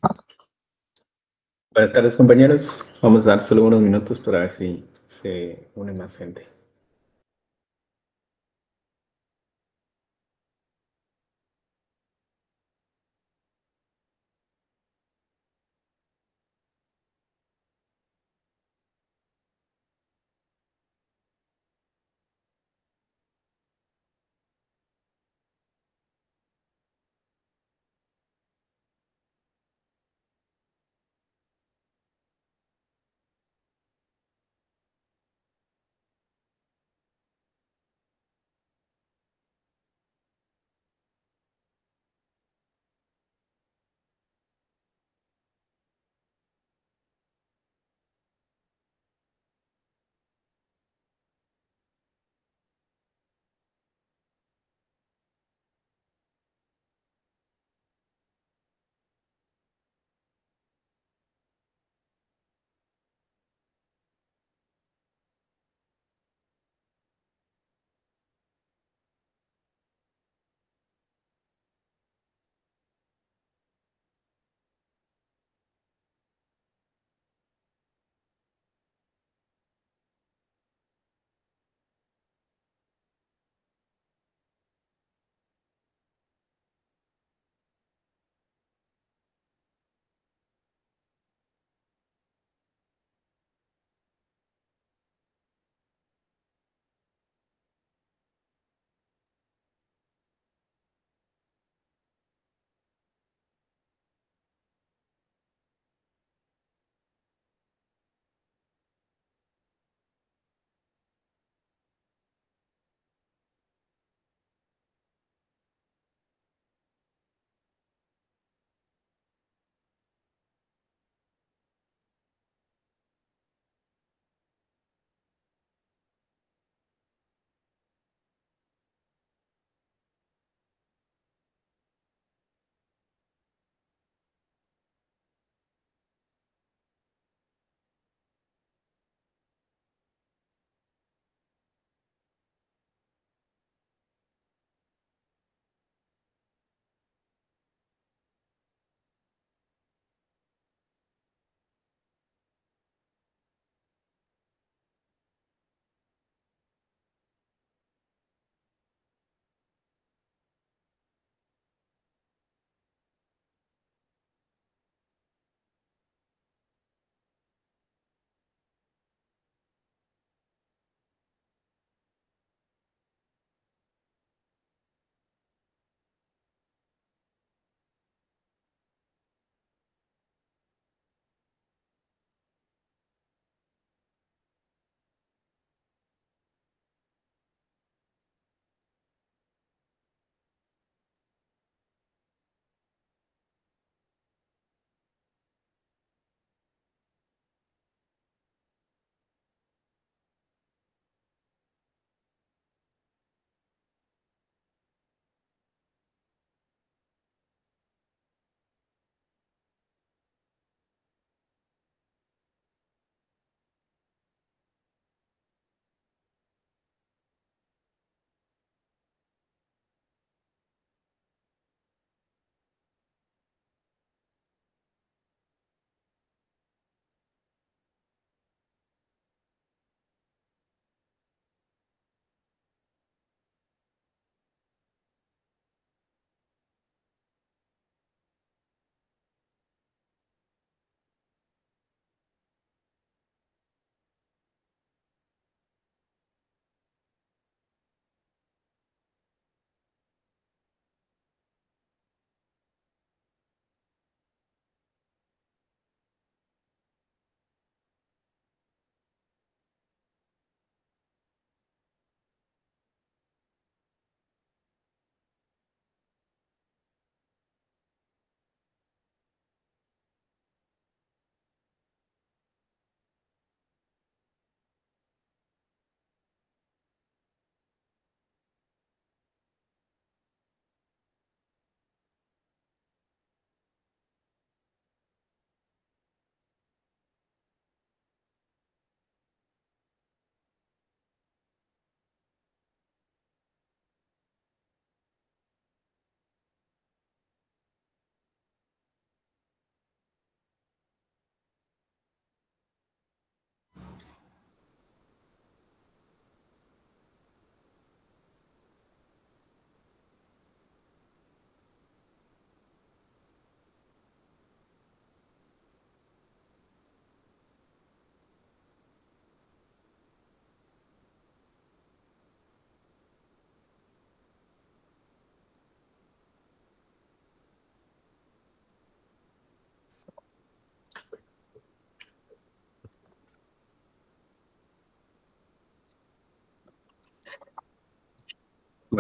Buenas tardes, compañeros. Vamos a dar solo unos minutos para ver si se une más gente.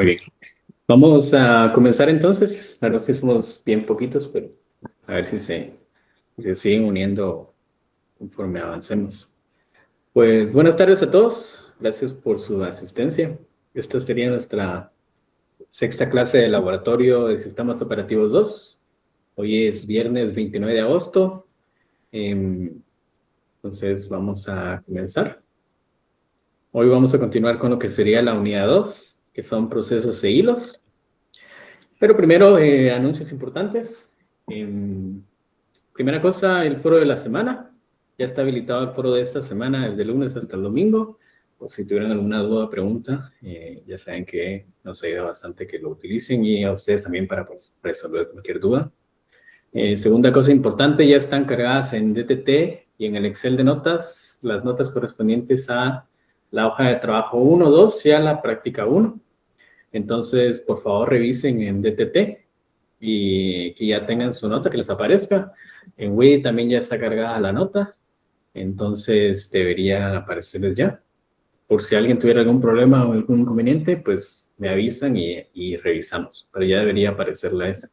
Muy bien. Vamos a comenzar entonces. La verdad es que somos bien poquitos, pero a ver si se siguen uniendo conforme avancemos. Pues buenas tardes a todos. Gracias por su asistencia. Esta sería nuestra sexta clase de laboratorio de sistemas operativos 2. Hoy es viernes 29 de agosto. Entonces vamos a comenzar. Hoy vamos a continuar con lo que sería la unidad 2, que son procesos e hilos. Pero primero, anuncios importantes. Primera cosa, el foro de la semana. Ya está habilitado el foro de esta semana, desde el lunes hasta el domingo. O si tuvieran alguna duda o pregunta, ya saben que nos ayuda bastante que lo utilicen y a ustedes también para pues, resolver cualquier duda. Segunda cosa importante, ya están cargadas en DTT y en el Excel de notas las notas correspondientes a la hoja de trabajo 1, 2 y a la práctica 1. Entonces, por favor, revisen en DTT y que ya tengan su nota, que les aparezca. En Wii también ya está cargada la nota, entonces debería aparecerles ya. Por si alguien tuviera algún problema o algún inconveniente, pues me avisan y revisamos, pero ya debería aparecerles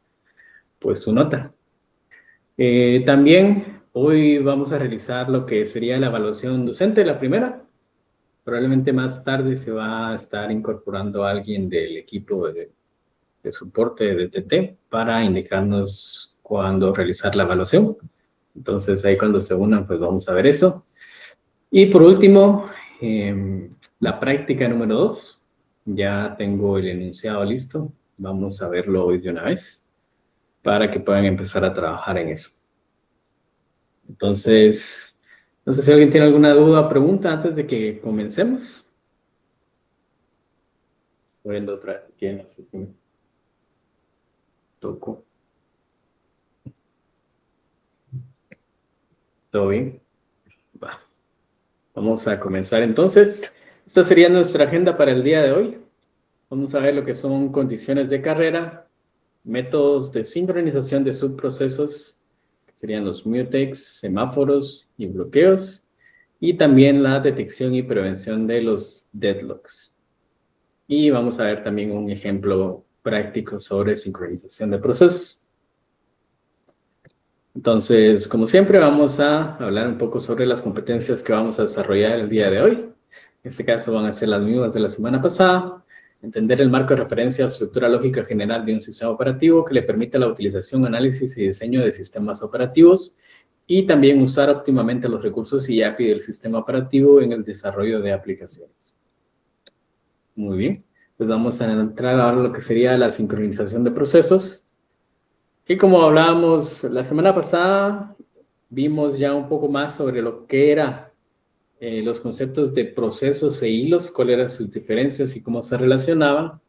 pues su nota. También hoy vamos a realizar lo que sería la evaluación docente, la primera. Probablemente más tarde se va a estar incorporando alguien del equipo de soporte de DTT para indicarnos cuándo realizar la evaluación. Entonces ahí cuando se unan pues vamos a ver eso. Y por último, la práctica número 2. Ya tengo el enunciado listo. Vamos a verlo hoy de una vez para que puedan empezar a trabajar en eso. Entonces, no sé si alguien tiene alguna duda o pregunta antes de que comencemos. Voy viendo otra vez aquí en la oficina. Toco. ¿Todo bien? Va. Vamos a comenzar entonces. Esta sería nuestra agenda para el día de hoy. Vamos a ver lo que son condiciones de carrera, métodos de sincronización de subprocesos, que serían los mutex, semáforos y bloqueos, y también la detección y prevención de los deadlocks. Y vamos a ver también un ejemplo práctico sobre sincronización de procesos. Entonces, como siempre, vamos a hablar un poco sobre las competencias que vamos a desarrollar el día de hoy. En este caso van a ser las mismas de la semana pasada. Entender el marco de referencia o estructura lógica general de un sistema operativo que le permita la utilización, análisis y diseño de sistemas operativos y también usar óptimamente los recursos y API del sistema operativo en el desarrollo de aplicaciones. Muy bien. Pues vamos a entrar ahora a lo que sería la sincronización de procesos. Y como hablábamos la semana pasada, vimos ya un poco más sobre lo que eran los conceptos de procesos e hilos, cuáles eran sus diferencias y cómo se relacionaban.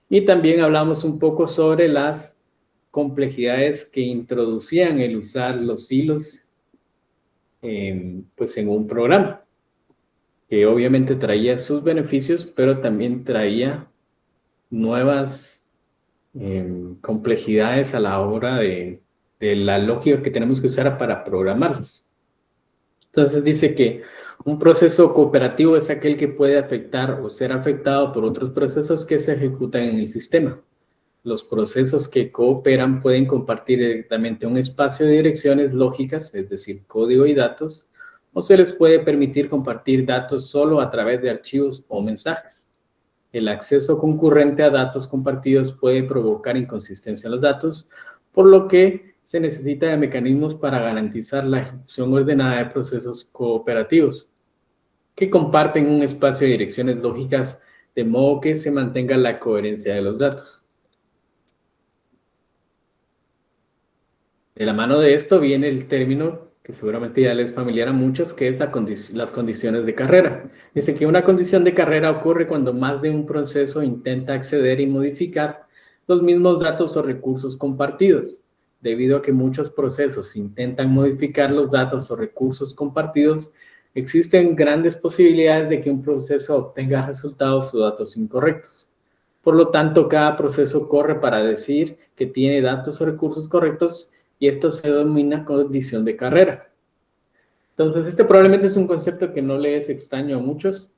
Y también hablamos un poco sobre las complejidades que introducían el usar los hilos pues en un programa, que obviamente traía sus beneficios, pero también traía nuevas complejidades a la hora de la lógica que tenemos que usar para programarlos. Entonces dice que un proceso cooperativo es aquel que puede afectar o ser afectado por otros procesos que se ejecutan en el sistema. Los procesos que cooperan pueden compartir directamente un espacio de direcciones lógicas, es decir, código y datos, o se les puede permitir compartir datos solo a través de archivos o mensajes. El acceso concurrente a datos compartidos puede provocar inconsistencia en los datos, por lo que se necesita de mecanismos para garantizar la ejecución ordenada de procesos cooperativos que comparten un espacio de direcciones lógicas de modo que se mantenga la coherencia de los datos. De la mano de esto viene el término que seguramente ya les es familiar a muchos, que es las condiciones de carrera. Dice que una condición de carrera ocurre cuando más de un proceso intenta acceder y modificar los mismos datos o recursos compartidos. Debido a que muchos procesos intentan modificar los datos o recursos compartidos, existen grandes posibilidades de que un proceso obtenga resultados o datos incorrectos. Por lo tanto, cada proceso corre para decir que tiene datos o recursos correctos y esto se denomina condición de carrera. Entonces, este probablemente es un concepto que no le es extraño a muchos,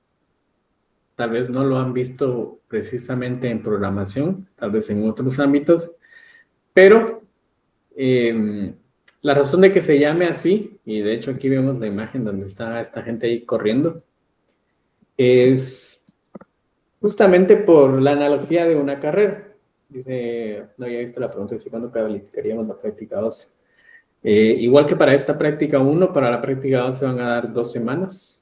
tal vez no lo han visto precisamente en programación, tal vez en otros ámbitos, pero eh, la razón de que se llame así, y de hecho aquí vemos la imagen donde está esta gente ahí corriendo, es justamente por la analogía de una carrera. Dice, no había visto la pregunta, dice, ¿cuándo calificaríamos la práctica 2? Igual que para esta práctica uno, para la práctica 2 se van a dar 2 semanas.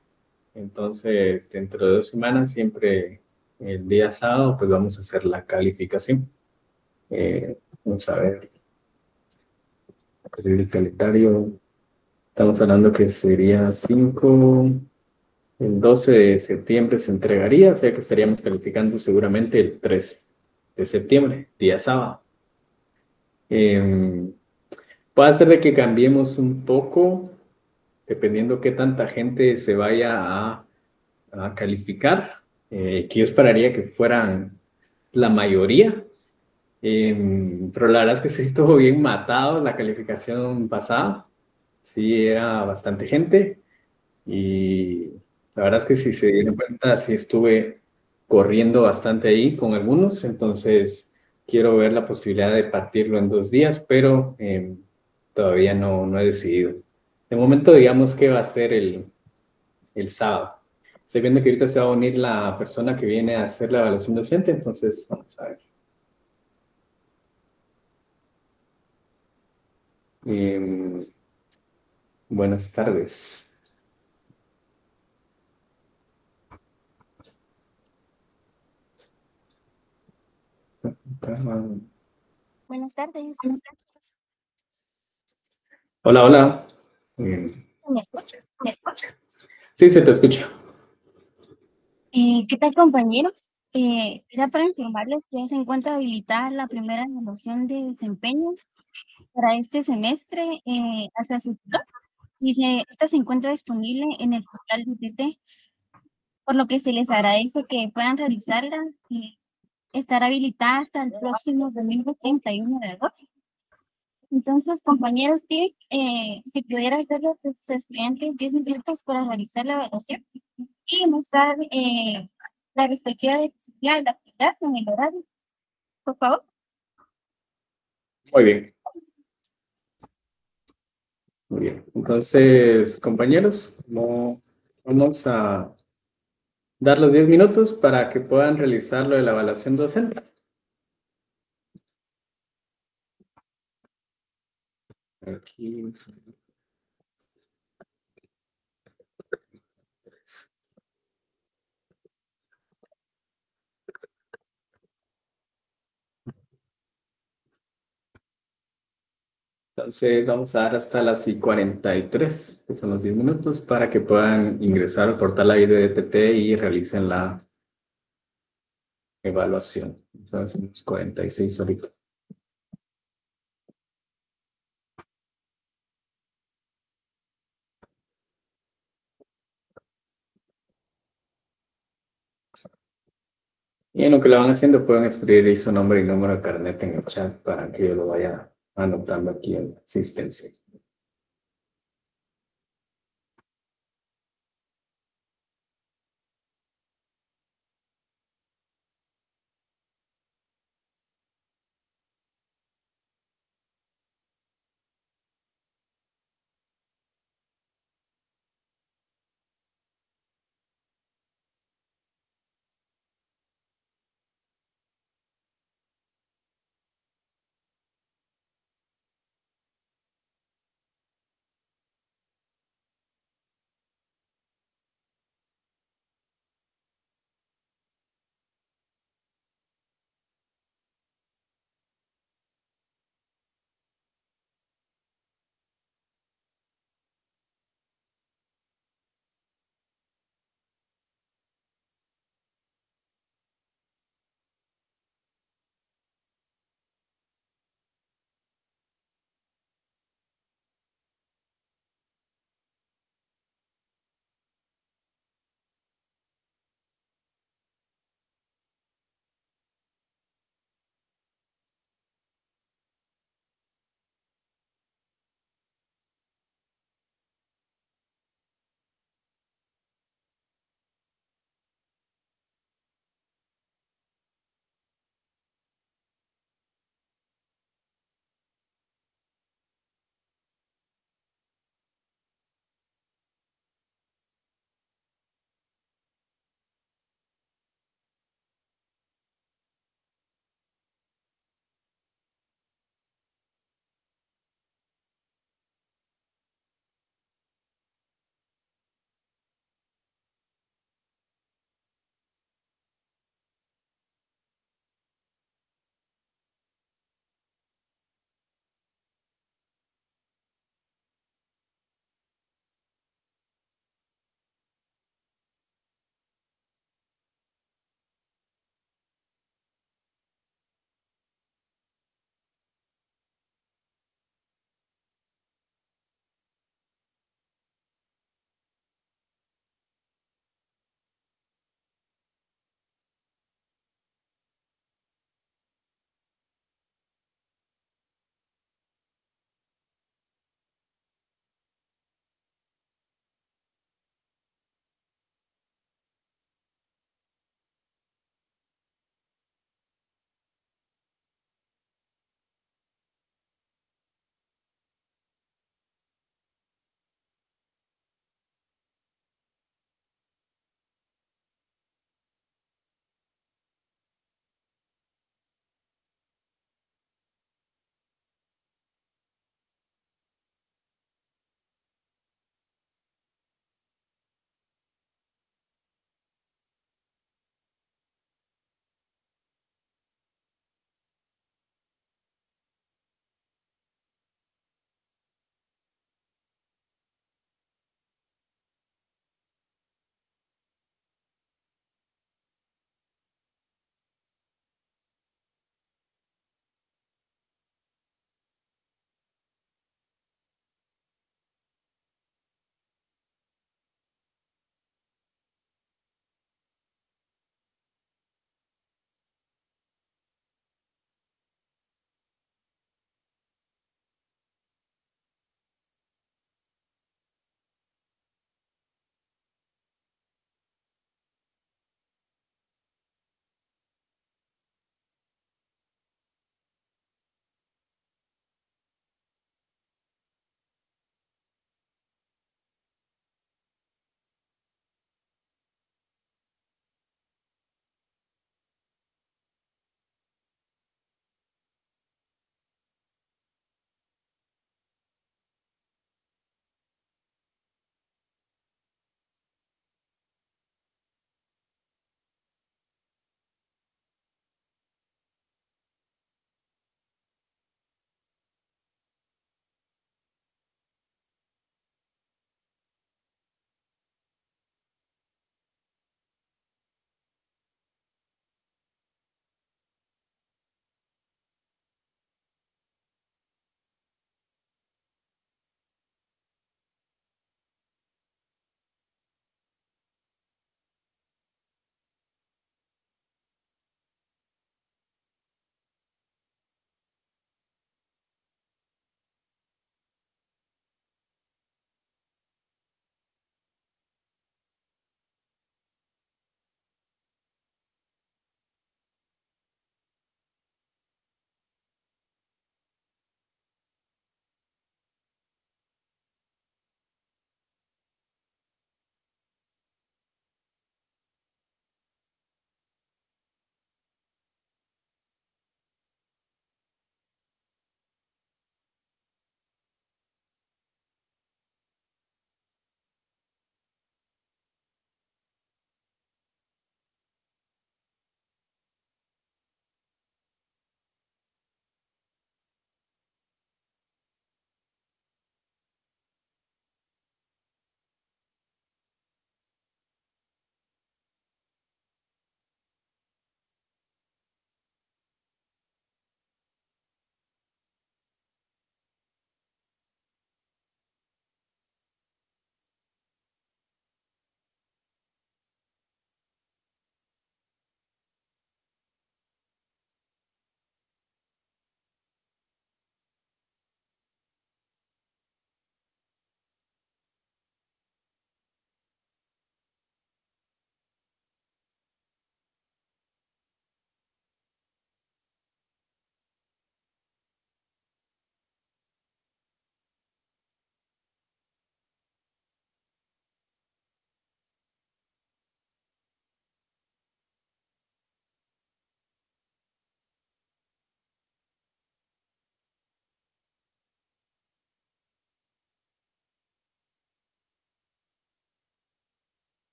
Entonces, dentro de 2 semanas, siempre el día sábado, pues vamos a hacer la calificación. Vamos a ver el calendario. Estamos hablando que sería 5, el 12 de septiembre se entregaría, o sea que estaríamos calificando seguramente el 3 de septiembre, día sábado. Eh, Puede ser de que cambiemos un poco, dependiendo qué tanta gente se vaya a calificar, que yo esperaría que fueran la mayoría. Pero la verdad es que sí estuvo bien matado la calificación pasada. Sí, era bastante gente. Y la verdad es que si se dieron cuenta, sí estuve corriendo bastante ahí con algunos. Entonces, quiero ver la posibilidad de partirlo en 2 días, pero todavía no he decidido. De momento, digamos que va a ser el sábado. Estoy viendo que ahorita se va a unir la persona que viene a hacer la evaluación docente, entonces vamos a ver. Em, Buenas tardes. Buenas tardes. Hola, hola. ¿Me escucha? Sí, se te escucha. ¿Qué tal, compañeros? Era para informarles que ya se encuentra habilitada la primera evaluación de desempeño para este semestre hacia su tutor y esta se encuentra disponible en el portal de UTT, por lo que se les agradece que puedan realizarla y estar habilitada hasta el próximo domingo 31 de agosto. Entonces, compañeros, Steve, si pudiera hacerle a sus estudiantes 10 minutos para realizar la evaluación y mostrar la respectiva disciplina de la actividad en el horario, por favor. Muy bien, muy bien. Entonces, compañeros, vamos a dar los 10 minutos para que puedan realizar lo de la evaluación docente. Aquí. Entonces, vamos a dar hasta las y 43, que son los 10 minutos, para que puedan ingresar al portal ahí de DTT y realicen la evaluación. Entonces, hacemos 46 ahorita. Y en lo que lo van haciendo, pueden escribir ahí su nombre y número de carnet en el chat para que yo lo vaya anotando aquí en la asistencia.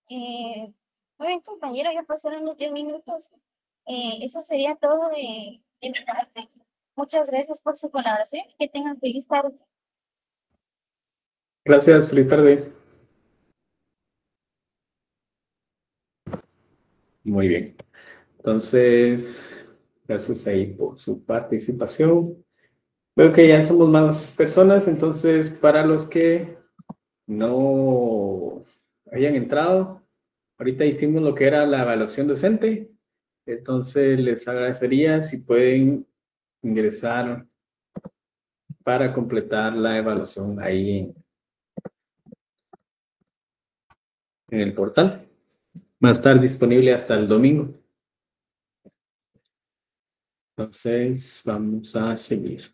Muy bien, compañero, ya pasaron los 10 minutos. Eso sería todo de mi parte. Muchas gracias por su colaboración. Que tengan feliz tarde. Gracias, feliz tarde. Muy bien. Entonces, gracias ahí por su participación. Veo que ya somos más personas, entonces para los que no hayan entrado, ahorita hicimos lo que era la evaluación docente, entonces les agradecería si pueden ingresar para completar la evaluación ahí en el portal. Va a estar disponible hasta el domingo. Entonces, vamos a seguir.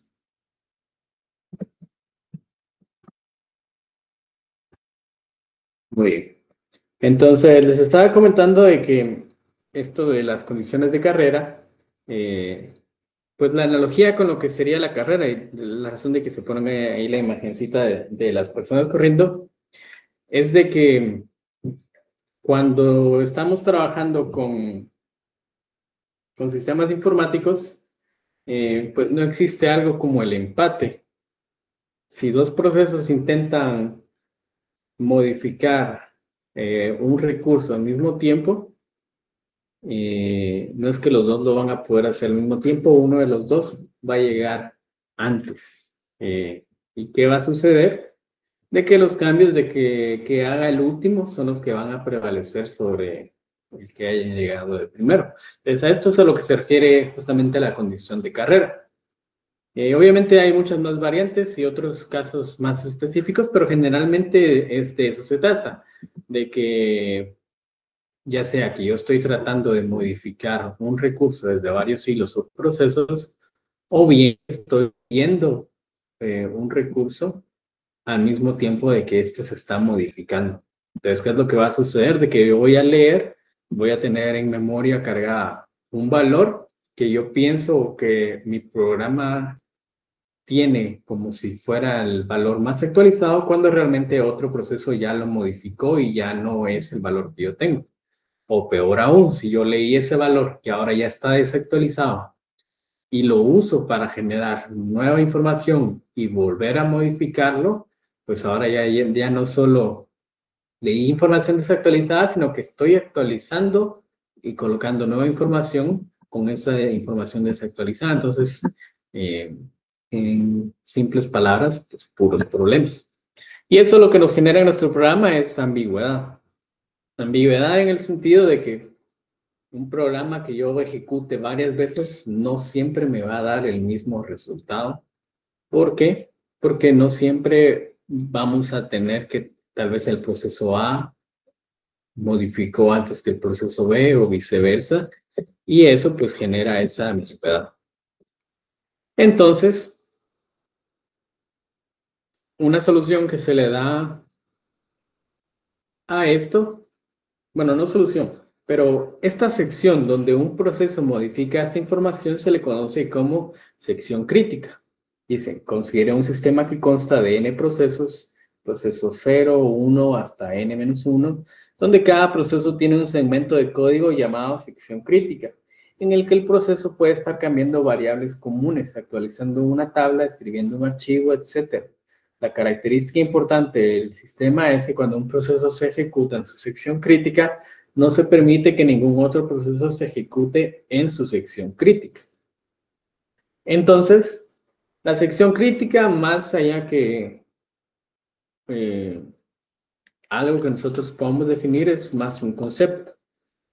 Muy bien. Entonces, les estaba comentando de que esto de las condiciones de carrera, pues la analogía con lo que sería la carrera y la razón de que se pone ahí la imagencita de las personas corriendo, es de que cuando estamos trabajando con sistemas informáticos, pues no existe algo como el empate. Si dos procesos intentan modificar un recurso al mismo tiempo, no es que los dos lo van a poder hacer al mismo tiempo, uno de los dos va a llegar antes. ¿Y qué va a suceder? De que los cambios que haga el último son los que van a prevalecer sobre el que haya llegado de primero. Entonces, a esto es a lo que se refiere justamente la condición de carrera. Obviamente hay muchas más variantes y otros casos más específicos, pero generalmente de eso se trata, de que ya sea que yo estoy tratando de modificar un recurso desde varios hilos o procesos, o bien estoy viendo un recurso al mismo tiempo de que éste se está modificando. Entonces, ¿qué es lo que va a suceder? De que yo voy a leer, voy a tener en memoria cargada un valor que yo pienso que mi programa tiene como si fuera el valor más actualizado, cuando realmente otro proceso ya lo modificó y ya no es el valor que yo tengo. O peor aún, si yo leí ese valor que ahora ya está desactualizado y lo uso para generar nueva información y volver a modificarlo, pues ahora ya no solo leí información desactualizada, sino que estoy actualizando y colocando nueva información con esa información desactualizada. Entonces, eh, en simples palabras, pues puros problemas. Y eso lo que nos genera en nuestro programa es ambigüedad. Ambigüedad en el sentido de que un programa que yo ejecute varias veces no siempre me va a dar el mismo resultado. ¿Por qué? Porque no siempre vamos a tener que tal vez el proceso A modificó antes que el proceso B o viceversa, y eso pues genera esa ambigüedad. Entonces, una solución que se le da a esto, bueno, no solución, pero esta sección donde un proceso modifica esta información se le conoce como sección crítica. Dice, considera un sistema que consta de n procesos, procesos 0, 1 hasta n-1, donde cada proceso tiene un segmento de código llamado sección crítica, en el que el proceso puede estar cambiando variables comunes, actualizando una tabla, escribiendo un archivo, etc. La característica importante del sistema es que cuando un proceso se ejecuta en su sección crítica, no se permite que ningún otro proceso se ejecute en su sección crítica. Entonces, la sección crítica, más allá que algo que nosotros podemos definir, es más un concepto.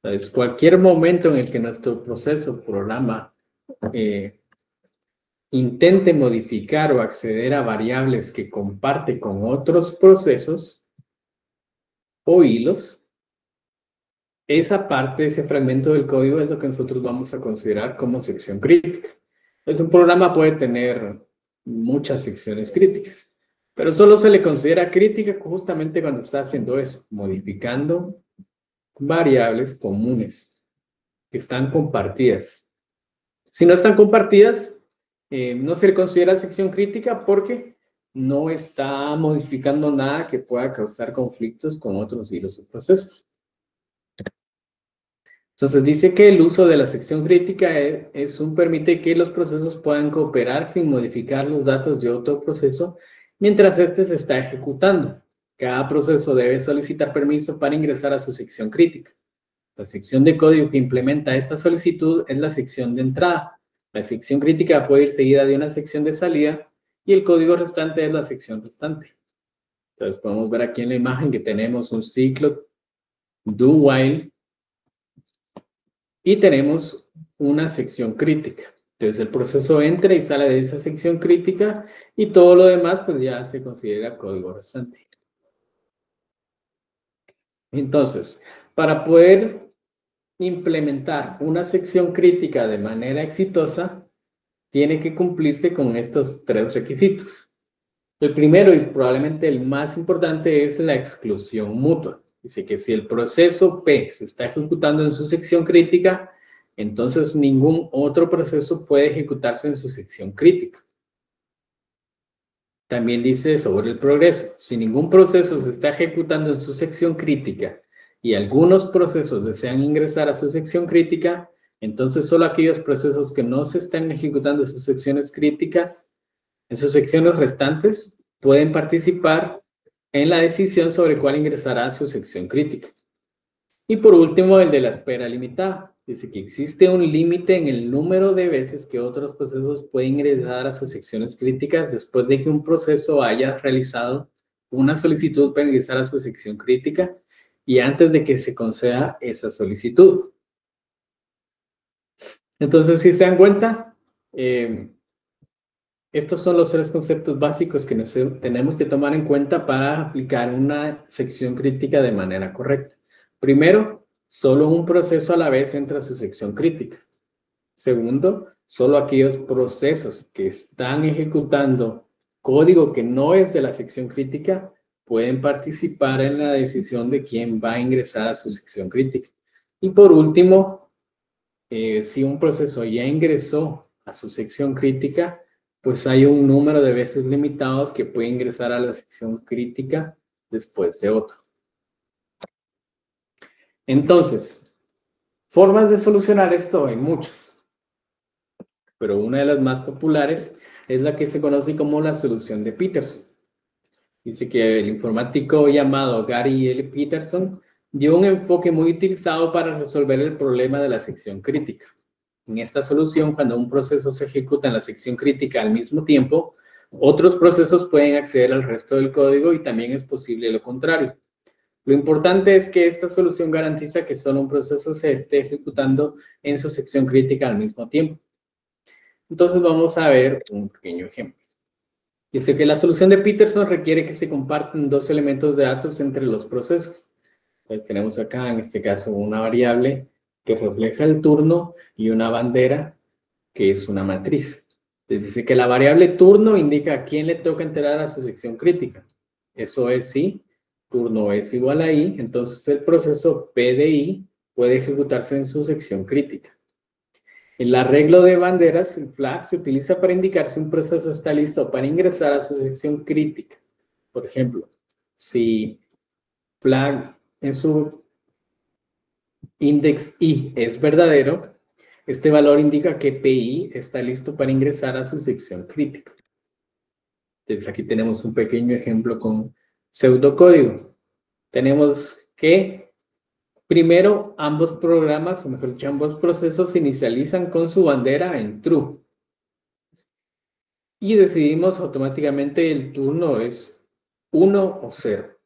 Entonces, cualquier momento en el que nuestro proceso, programa, intente modificar o acceder a variables que comparte con otros procesos o hilos, esa parte, ese fragmento del código es lo que nosotros vamos a considerar como sección crítica. Entonces, un programa puede tener muchas secciones críticas, pero solo se le considera crítica justamente cuando está haciendo eso, modificando variables comunes que están compartidas. Si no están compartidas, no se le considera sección crítica porque no está modificando nada que pueda causar conflictos con otros hilos o procesos. Entonces dice que el uso de la sección crítica permite que los procesos puedan cooperar sin modificar los datos de otro proceso mientras éste se está ejecutando. Cada proceso debe solicitar permiso para ingresar a su sección crítica. La sección de código que implementa esta solicitud es la sección de entrada. La sección crítica puede ir seguida de una sección de salida y el código restante es la sección restante. Entonces podemos ver aquí en la imagen que tenemos un ciclo do while y tenemos una sección crítica. Entonces el proceso entra y sale de esa sección crítica y todo lo demás pues ya se considera código restante. Entonces, para poder implementar una sección crítica de manera exitosa, tiene que cumplirse con estos 3 requisitos. El primero y probablemente el más importante es la exclusión mutua. Dice que si el proceso P se está ejecutando en su sección crítica, entonces ningún otro proceso puede ejecutarse en su sección crítica. También dice sobre el progreso. Si ningún proceso se está ejecutando en su sección crítica y algunos procesos desean ingresar a su sección crítica, entonces solo aquellos procesos que no se están ejecutando en sus secciones críticas, en sus secciones restantes, pueden participar en la decisión sobre cuál ingresará a su sección crítica. Y por último, el de la espera limitada. Dice que existe un límite en el número de veces que otros procesos pueden ingresar a sus secciones críticas después de que un proceso haya realizado una solicitud para ingresar a su sección crítica y antes de que se conceda esa solicitud. Entonces, si se dan cuenta, estos son los 3 conceptos básicos que tenemos que tomar en cuenta para aplicar una sección crítica de manera correcta. Primero, solo un proceso a la vez entra a su sección crítica. Segundo, solo aquellos procesos que están ejecutando código que no es de la sección crítica pueden participar en la decisión de quién va a ingresar a su sección crítica. Y por último, si un proceso ya ingresó a su sección crítica, pues hay un número de veces limitados que puede ingresar a la sección crítica después de otro. Entonces, formas de solucionar esto hay muchas, pero una de las más populares es la que se conoce como la solución de Peterson. Dice que el informático llamado Gary L. Peterson dio un enfoque muy utilizado para resolver el problema de la sección crítica. En esta solución, cuando un proceso se ejecuta en la sección crítica al mismo tiempo, otros procesos pueden acceder al resto del código y también es posible lo contrario. Lo importante es que esta solución garantiza que solo un proceso se esté ejecutando en su sección crítica al mismo tiempo. Entonces vamos a ver un pequeño ejemplo. Dice que la solución de Peterson requiere que se compartan 2 elementos de datos entre los procesos. Pues tenemos acá, en este caso, una variable que refleja el turno y una bandera que es una matriz. Les dice que la variable turno indica a quién le toca entrar a su sección crítica. Eso es si turno es igual a i, entonces el proceso P de i puede ejecutarse en su sección crítica. El arreglo de banderas, el flag, se utiliza para indicar si un proceso está listo para ingresar a su sección crítica. Por ejemplo, si flag en su index i es verdadero, este valor indica que PI está listo para ingresar a su sección crítica. Entonces aquí tenemos un pequeño ejemplo con pseudocódigo. Tenemos que primero ambos programas, o mejor dicho, ambos procesos se inicializan con su bandera en true. Y decidimos automáticamente el turno es 1 o 0,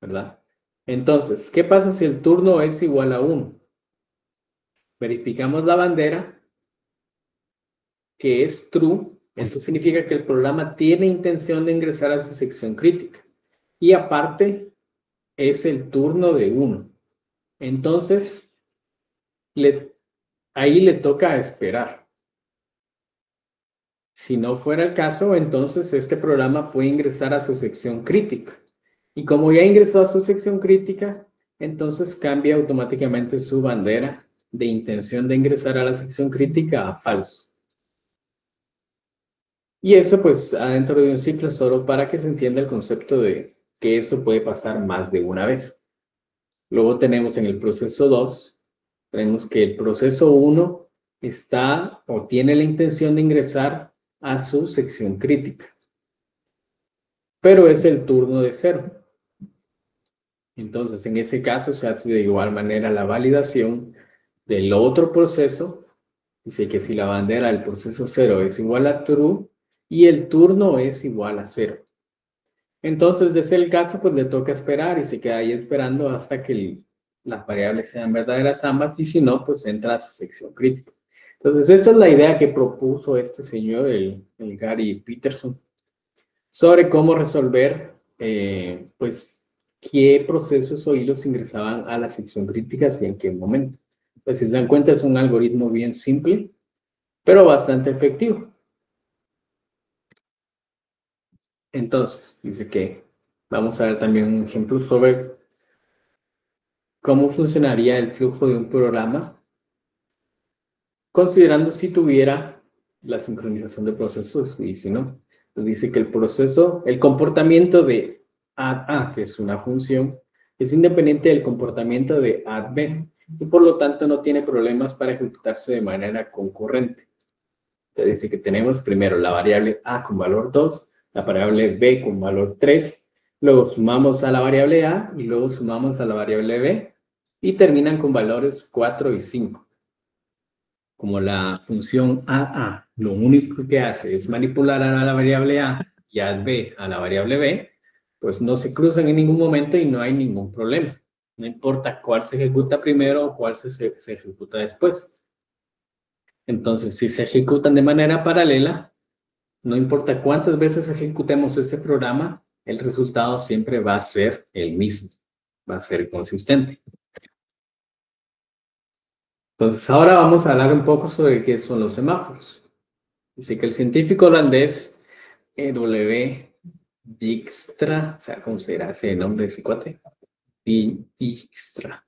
¿verdad? Entonces, ¿qué pasa si el turno es igual a 1? Verificamos la bandera, que es true. Esto significa que el programa tiene intención de ingresar a su sección crítica. Y aparte, es el turno de 1. Entonces, ahí le toca esperar. Si no fuera el caso, entonces este programa puede ingresar a su sección crítica. Y como ya ingresó a su sección crítica, entonces cambia automáticamente su bandera de intención de ingresar a la sección crítica a falso. Y eso pues adentro de un ciclo solo para que se entienda el concepto de que eso puede pasar más de una vez. Luego tenemos en el proceso 2 Tenemos que el proceso 1 está o tiene la intención de ingresar a su sección crítica, pero es el turno de 0. Entonces, en ese caso se hace de igual manera la validación del otro proceso. Dice que si la bandera del proceso 0 es igual a true y el turno es igual a 0. Entonces, de ser el caso, pues le toca esperar y se queda ahí esperando hasta que las variables sean verdaderas ambas, y si no, pues entra a su sección crítica. Entonces, esa es la idea que propuso este señor, el Gary Peterson, sobre cómo resolver, pues, qué procesos o hilos ingresaban a la sección crítica y en qué momento. Pues, si se dan cuenta, es un algoritmo bien simple, pero bastante efectivo. Entonces, dice que vamos a ver también un ejemplo sobre cómo funcionaría el flujo de un programa, considerando si tuviera la sincronización de procesos y si no. Pues dice que el comportamiento de add A, que es una función, es independiente del comportamiento de add B y por lo tanto no tiene problemas para ejecutarse de manera concurrente. Entonces dice que tenemos primero la variable A con valor 2, la variable B con valor 3, luego sumamos a la variable A y luego sumamos a la variable B y terminan con valores 4 y 5. Como la función AA lo único que hace es manipular a la variable A y a B a la variable B, pues no se cruzan en ningún momento y no hay ningún problema. No importa cuál se ejecuta primero o cuál se ejecuta después. Entonces, si se ejecutan de manera paralela, no importa cuántas veces ejecutemos ese programa, el resultado siempre va a ser el mismo, va a ser consistente. Entonces, ahora vamos a hablar un poco sobre qué son los semáforos. Dice que el científico holandés W. Dijkstra, o sea, ¿cómo se dirá ese nombre de ese cuate? Dijkstra.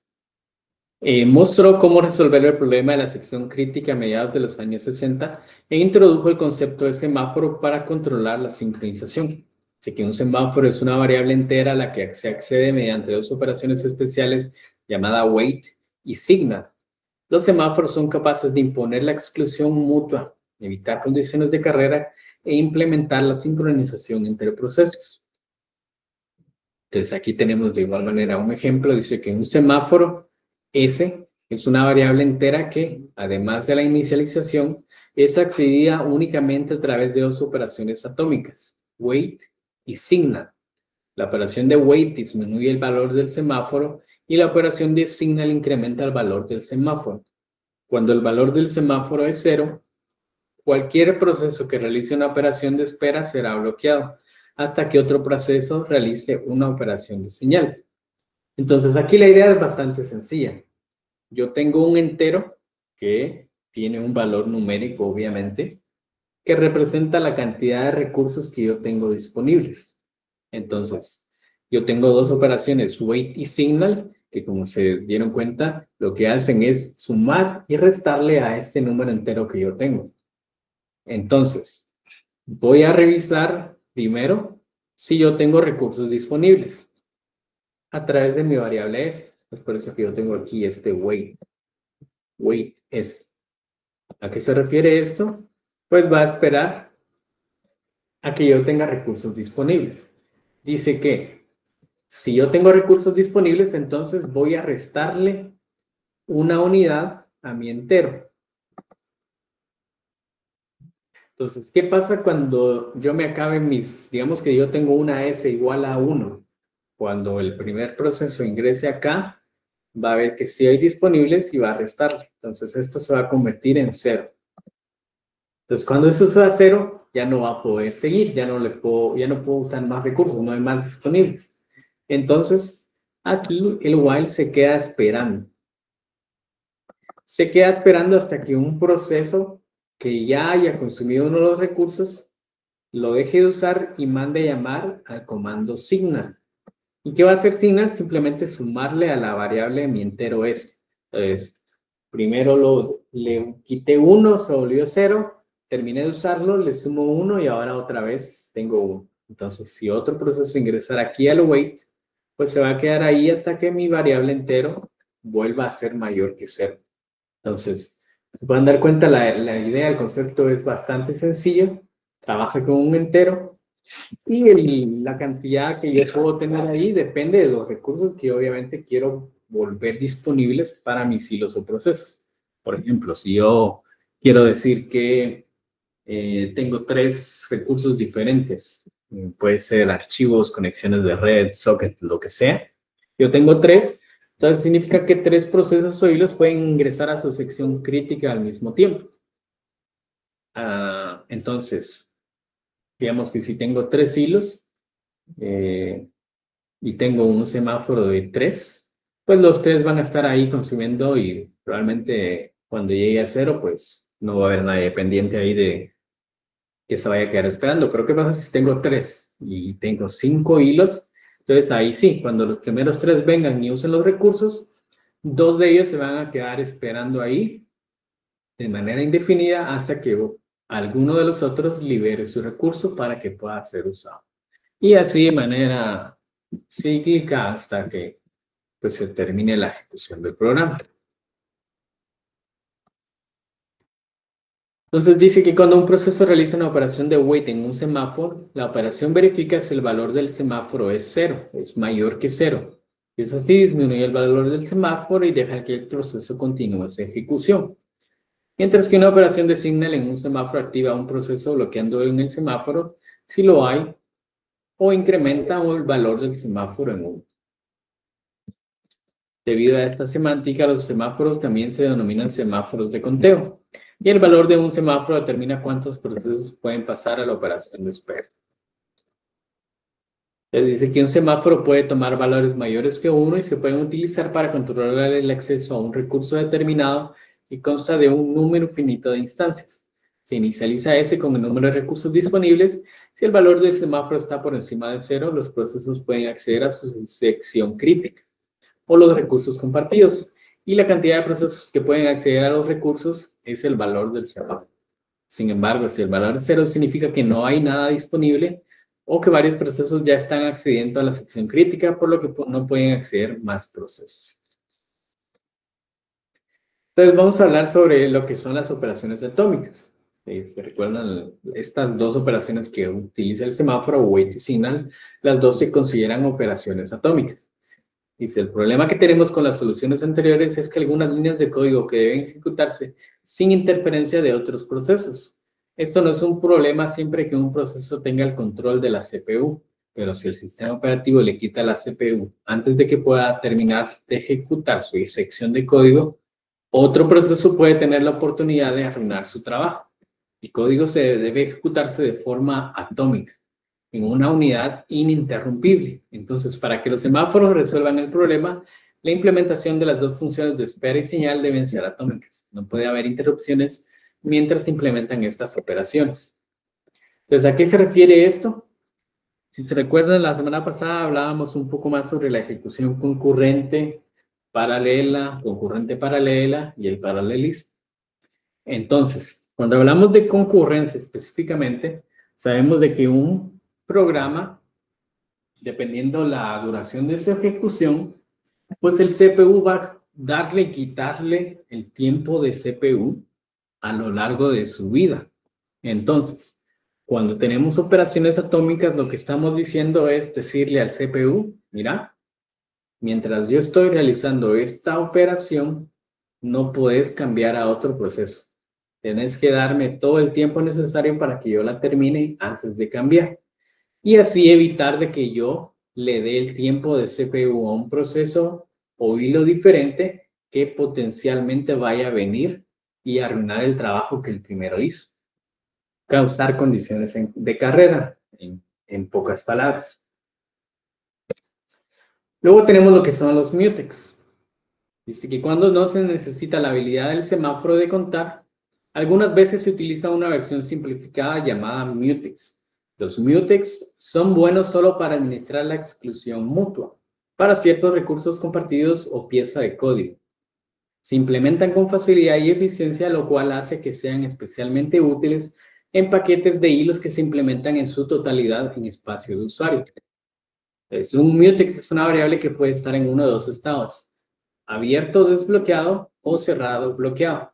Mostró cómo resolver el problema de la sección crítica a mediados de los años 60 e introdujo el concepto de semáforo para controlar la sincronización. Así que un semáforo es una variable entera a la que se accede mediante dos operaciones especiales llamadas wait y signal. Los semáforos son capaces de imponer la exclusión mutua, evitar condiciones de carrera e implementar la sincronización entre procesos. Entonces aquí tenemos de igual manera un ejemplo. Dice que un semáforo S es una variable entera que, además de la inicialización, es accedida únicamente a través de dos operaciones atómicas, wait y signal. La operación de wait disminuye el valor del semáforo y la operación de signal incrementa el valor del semáforo. Cuando el valor del semáforo es 0, cualquier proceso que realice una operación de espera será bloqueado hasta que otro proceso realice una operación de señal. Entonces aquí la idea es bastante sencilla. Yo tengo un entero que tiene un valor numérico, obviamente, que representa la cantidad de recursos que yo tengo disponibles. Entonces, yo tengo dos operaciones, wait y signal, que como se dieron cuenta, lo que hacen es sumar y restarle a este número entero que yo tengo. Entonces, voy a revisar primero si yo tengo recursos disponibles a través de mi variable S. Es por eso que yo tengo aquí este wait. Wait S. ¿A qué se refiere esto? Pues va a esperar a que yo tenga recursos disponibles. Dice que si yo tengo recursos disponibles, entonces voy a restarle una unidad a mi entero. Entonces, ¿qué pasa cuando yo me acabe digamos que yo tengo una S igual a 1? Cuando el primer proceso ingrese acá, va a ver que sí hay disponibles y va a restarle. Entonces, esto se va a convertir en 0. Entonces, cuando eso sea 0, ya no va a poder seguir, ya no puedo usar más recursos, no hay más disponibles. Entonces, aquí el while se queda esperando. Se queda esperando hasta que un proceso que ya haya consumido uno de los recursos lo deje de usar y mande a llamar al comando signal. ¿Y qué va a hacer signal? Simplemente sumarle a la variable de mi entero S. Entonces, primero le quité 1, se volvió 0, terminé de usarlo, le sumo 1 y ahora otra vez tengo 1. Entonces, si otro proceso ingresara aquí al wait, pues se va a quedar ahí hasta que mi variable entero vuelva a ser mayor que 0. Entonces, se pueden dar cuenta, la idea, el concepto es bastante sencillo. Trabaja con un entero y la cantidad que yo puedo tener ahí depende de los recursos que obviamente quiero volver disponibles para mis hilos o procesos. Por ejemplo, si yo quiero decir que tengo 3 recursos diferentes, puede ser archivos, conexiones de red, socket, lo que sea. Yo tengo 3, entonces significa que 3 procesos o hilos pueden ingresar a su sección crítica al mismo tiempo. Entonces, digamos que si tengo 3 hilos y tengo un semáforo de 3, pues los 3 van a estar ahí consumiendo y probablemente cuando llegue a 0, pues no va a haber nadie pendiente ahí de que se vaya a quedar esperando. Pero ¿qué pasa si tengo 3 y tengo 5 hilos? Entonces ahí sí, cuando los primeros 3 vengan y usen los recursos, 2 de ellos se van a quedar esperando ahí de manera indefinida hasta que alguno de los otros libere su recurso para que pueda ser usado. Y así de manera cíclica hasta que pues, se termine la ejecución del programa. Entonces dice que cuando un proceso realiza una operación de wait en un semáforo, la operación verifica si el valor del semáforo es 0, es mayor que 0. Si es así, disminuye el valor del semáforo y deja que el proceso continúe su ejecución. Mientras que una operación de signal en un semáforo activa un proceso bloqueando en el semáforo, si lo hay, o incrementa el valor del semáforo en 1. Debido a esta semántica, los semáforos también se denominan semáforos de conteo. Y el valor de un semáforo determina cuántos procesos pueden pasar a la operación de espera. Les dice que un semáforo puede tomar valores mayores que 1 y se pueden utilizar para controlar el acceso a un recurso determinado que consta de un número finito de instancias. Se inicializa ese con el número de recursos disponibles. Si el valor del semáforo está por encima de 0, los procesos pueden acceder a su sección crítica o los recursos compartidos. Y la cantidad de procesos que pueden acceder a los recursos es el valor del semáforo. Sin embargo, si el valor es 0 significa que no hay nada disponible o que varios procesos ya están accediendo a la sección crítica, por lo que no pueden acceder más procesos. Entonces vamos a hablar sobre lo que son las operaciones atómicas. ¿Se recuerdan estas 2 operaciones que utiliza el semáforo, wait y signal? Las 2 se consideran operaciones atómicas. Dice, el problema que tenemos con las soluciones anteriores es que algunas líneas de código que deben ejecutarse sin interferencia de otros procesos. Esto no es un problema siempre que un proceso tenga el control de la CPU, pero si el sistema operativo le quita la CPU antes de que pueda terminar de ejecutar su sección de código, otro proceso puede tener la oportunidad de arruinar su trabajo. El código debe ejecutarse de forma atómica, en una unidad ininterrumpible. Entonces, para que los semáforos resuelvan el problema, la implementación de las 2 funciones de espera y señal deben ser atómicas. No puede haber interrupciones mientras se implementan estas operaciones. Entonces, ¿a qué se refiere esto? Si se recuerdan, la semana pasada hablábamos un poco más sobre la ejecución concurrente paralela y el paralelismo. Entonces, cuando hablamos de concurrencia específicamente, sabemos de que un programa, dependiendo la duración de su ejecución, pues el CPU va a darle y quitarle el tiempo de CPU a lo largo de su vida. Entonces, cuando tenemos operaciones atómicas, lo que estamos diciendo es decirle al CPU, mira, mientras yo estoy realizando esta operación, no puedes cambiar a otro proceso. Tienes que darme todo el tiempo necesario para que yo la termine antes de cambiar. Y así evitar de que yo le dé el tiempo de CPU a un proceso o hilo diferente que potencialmente vaya a venir y arruinar el trabajo que el primero hizo. Causar condiciones de carrera, en pocas palabras. Luego tenemos lo que son los mutex. Dice que cuando no se necesita la habilidad del semáforo de contar, algunas veces se utiliza una versión simplificada llamada mutex. Los mutex son buenos solo para administrar la exclusión mutua, para ciertos recursos compartidos o pieza de código. Se implementan con facilidad y eficiencia, lo cual hace que sean especialmente útiles en paquetes de hilos que se implementan en su totalidad en espacio de usuario. Un mutex es una variable que puede estar en uno de 2 estados: abierto o desbloqueado o cerrado bloqueado.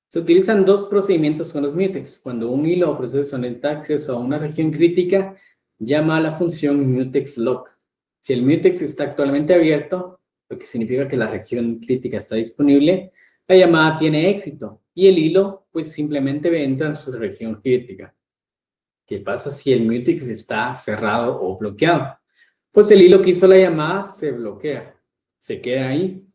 Se utilizan dos procedimientos con los mutex. Cuando un hilo o proceso necesita acceso a una región crítica, llama a la función mutex lock. Si el mutex está actualmente abierto, lo que significa que la región crítica está disponible, la llamada tiene éxito y el hilo pues simplemente entra en su región crítica. ¿Qué pasa si el mutex está cerrado o bloqueado? Pues el hilo que hizo la llamada se bloquea, se queda ahí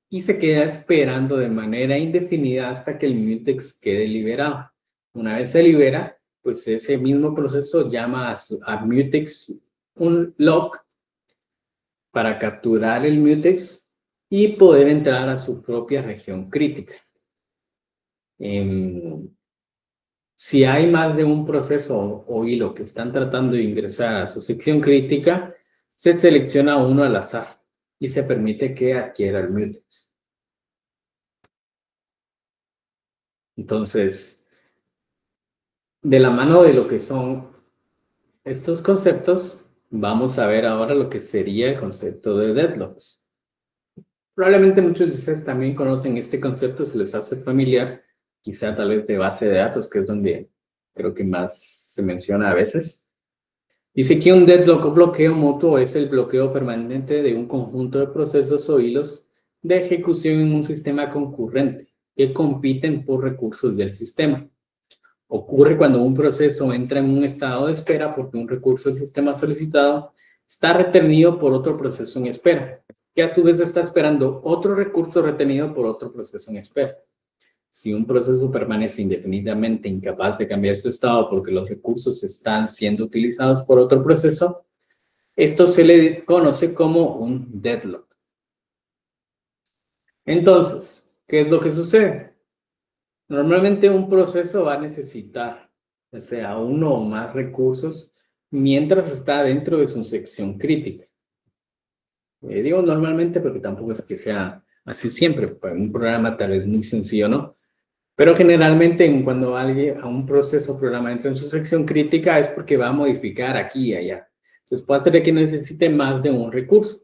y se queda esperando de manera indefinida hasta que el mutex quede liberado. Una vez se libera, pues ese mismo proceso llama a mutex un lock para capturar el mutex y poder entrar a su propia región crítica. Si hay más de un proceso o hilo que están tratando de ingresar a su sección crítica, se selecciona uno al azar y se permite que adquiera el mutex. Entonces, de la mano de lo que son estos conceptos, vamos a ver ahora lo que sería el concepto de deadlocks. Probablemente muchos de ustedes también conocen este concepto, se les hace familiar, quizá tal vez de base de datos, que es donde creo que más se menciona a veces. Dice que un deadlock o bloqueo mutuo es el bloqueo permanente de un conjunto de procesos o hilos de ejecución en un sistema concurrente que compiten por recursos del sistema. Ocurre cuando un proceso entra en un estado de espera porque un recurso del sistema solicitado está retenido por otro proceso en espera, que a su vez está esperando otro recurso retenido por otro proceso en espera. Si un proceso permanece indefinidamente incapaz de cambiar su estado porque los recursos están siendo utilizados por otro proceso, esto se le conoce como un deadlock. Entonces, ¿qué es lo que sucede? Normalmente un proceso va a necesitar, ya sea uno o más recursos, mientras está dentro de su sección crítica. Digo normalmente porque tampoco es que sea así siempre, para un programa tal vez muy sencillo, ¿no? Pero generalmente cuando alguien a un proceso o programa entra en su sección crítica es porque va a modificar aquí y allá. Entonces puede ser de que necesite más de un recurso.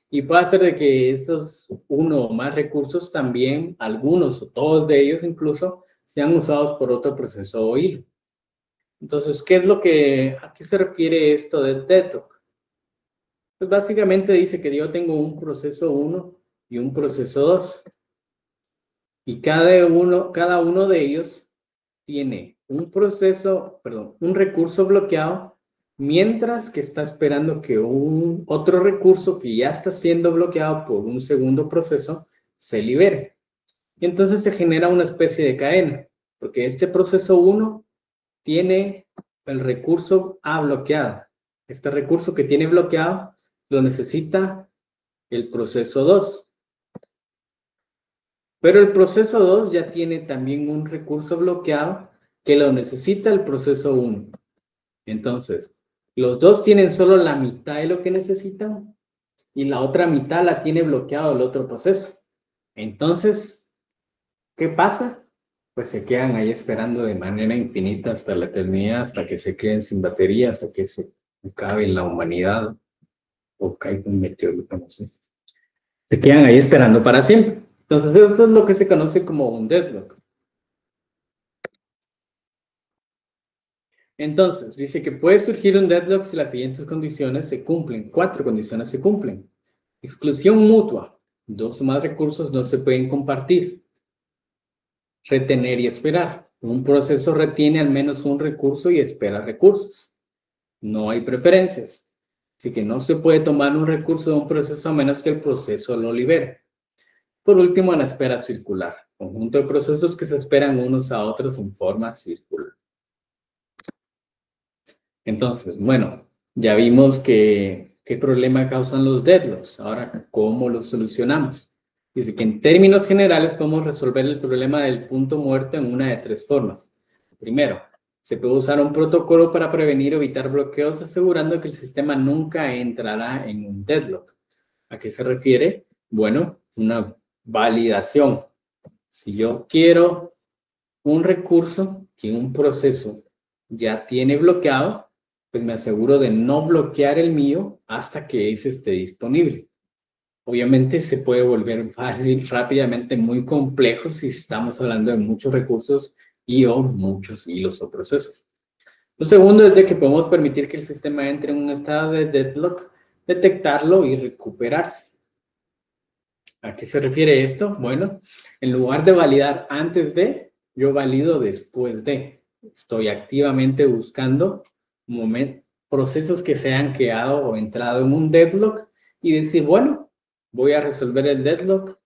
Y puede ser de que esos uno o más recursos también, algunos o todos de ellos incluso, sean usados por otro proceso o hilo. Entonces, ¿a qué se refiere esto de deadlock? Pues básicamente dice que yo tengo un proceso 1 y un proceso 2. Y cada uno de ellos tiene un recurso bloqueado, mientras que está esperando que otro recurso que ya está siendo bloqueado por un segundo proceso se libere. Y entonces se genera una especie de cadena, porque este proceso 1 tiene el recurso A bloqueado. Este recurso que tiene bloqueado lo necesita el proceso 2. Pero el proceso 2 ya tiene también un recurso bloqueado que lo necesita el proceso 1. Entonces, los dos tienen solo la mitad de lo que necesitan y la otra mitad la tiene bloqueado el otro proceso. Entonces, ¿qué pasa? Pues se quedan ahí esperando de manera infinita hasta la eternidad, hasta que se queden sin batería, hasta que se acabe la humanidad o caiga un meteorito, no sé. Se quedan ahí esperando para siempre. Entonces, esto es lo que se conoce como un deadlock. Entonces, dice que puede surgir un deadlock si las siguientes condiciones se cumplen. 4 condiciones se cumplen. Exclusión mutua. 2 o más recursos no se pueden compartir. Retener y esperar. Un proceso retiene al menos un recurso y espera recursos. No hay preferencias. Así que no se puede tomar un recurso de un proceso a menos que el proceso lo libere. Por último, la espera circular. Conjunto de procesos que se esperan unos a otros en forma circular. Entonces, bueno, ya vimos qué problema causan los deadlocks. Ahora, ¿cómo los solucionamos? Dice que en términos generales podemos resolver el problema del punto muerto en una de 3 formas. Primero, se puede usar un protocolo para prevenir o evitar bloqueos asegurando que el sistema nunca entrará en un deadlock. ¿A qué se refiere? Bueno, una validación. Si yo quiero un recurso que un proceso ya tiene bloqueado, pues me aseguro de no bloquear el mío hasta que ese esté disponible. Obviamente se puede volver fácil, rápidamente muy complejo si estamos hablando de muchos recursos y o muchos hilos o procesos. Lo segundo es de que podemos permitir que el sistema entre en un estado de deadlock, detectarlo y recuperarse. ¿A qué se refiere esto? Bueno, en lugar de validar antes de, yo valido después de. Estoy activamente buscando procesos que se han quedado o entrado en un deadlock y decir, bueno, voy a resolver el deadlock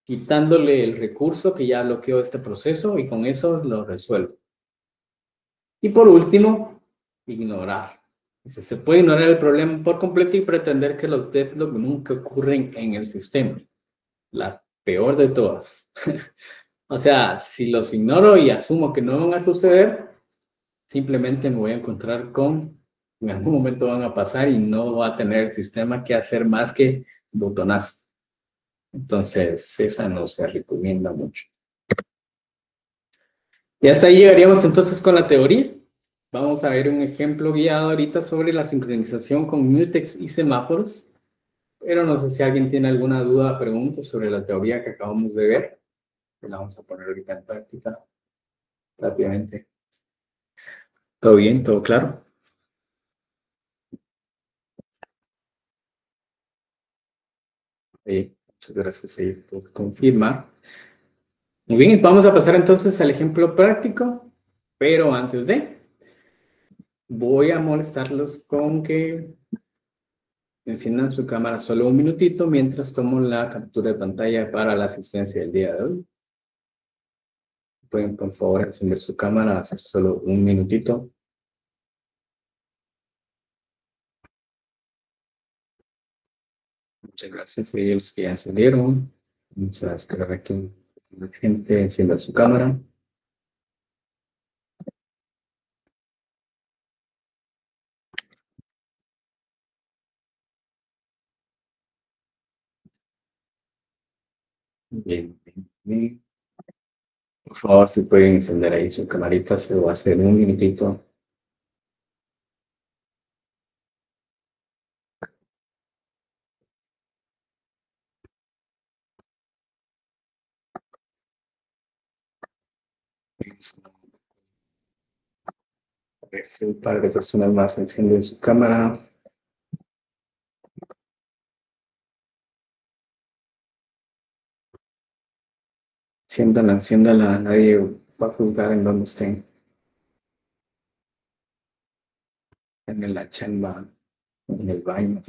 quitándole el recurso que ya bloqueó este proceso y con eso lo resuelvo. Y por último, ignorar. Se puede ignorar el problema por completo y pretender que los deadlocks nunca ocurren en el sistema. La peor de todas. O sea, si los ignoro y asumo que no van a suceder, simplemente me voy a encontrar con, en algún momento van a pasar y no va a tener el sistema que hacer más que botonazo. Entonces, esa no se recomienda mucho. Y hasta ahí llegaríamos entonces con la teoría. Vamos a ver un ejemplo guiado ahorita sobre la sincronización con mutex y semáforos. Pero no sé si alguien tiene alguna duda o pregunta sobre la teoría que acabamos de ver. La vamos a poner ahorita en práctica rápidamente. ¿Todo bien? ¿Todo claro? Muchas gracias por confirmar. Muy bien, vamos a pasar entonces al ejemplo práctico, pero antes de, voy a molestarlos con que enciendan su cámara solo un minutito mientras tomo la captura de pantalla para la asistencia del día de hoy. Pueden, por favor, encender su cámara, hacer solo un minutito. Muchas gracias a ellos que ya encendieron. Vamos a esperar a que la gente encienda su cámara. Bien, bien, bien. Por favor, si pueden encender ahí su camarita, se va a hacer un minutito. A ver si un par de personas más encienden su cámara. Enciéndala, enciéndala, nadie va a juzgar en donde estén. En la chamba, en el baño.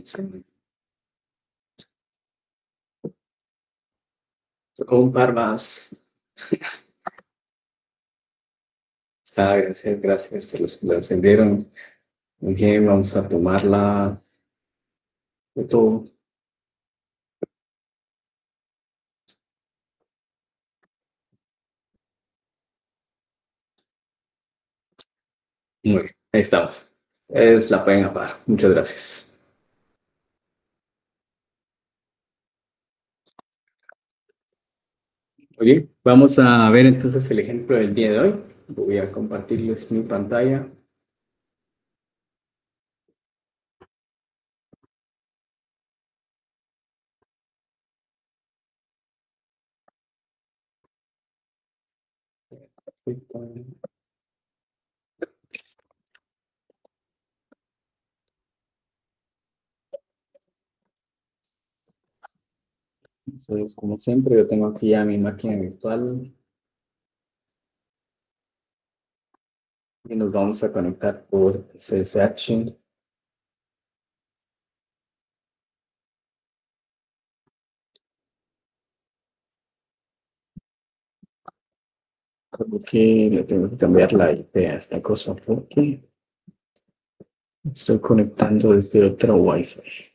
Un par más. Está, gracias, gracias. Se los lo encendieron. Muy bien, vamos a tomar la foto. Muy bien, ahí estamos. Es la pueden apagar. Muchas gracias. Muy bien, vamos a ver entonces el ejemplo del día de hoy. Voy a compartirles mi pantalla. Entonces, como siempre, yo tengo aquí ya mi máquina virtual y nos vamos a conectar por SSH. Como que le tengo que cambiar la IP a esta cosa porque estoy conectando desde otro Wi-Fi.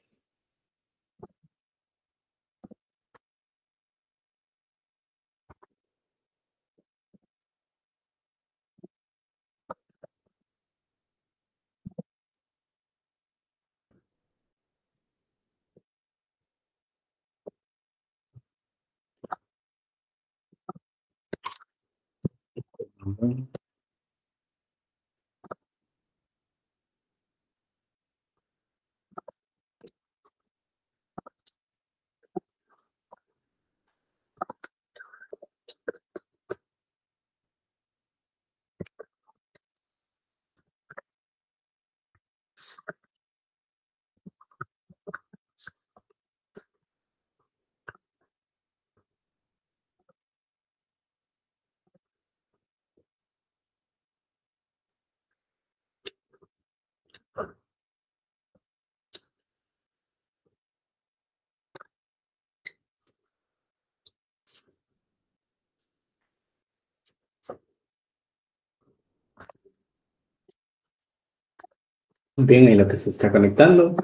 Bien, en lo que se está conectando,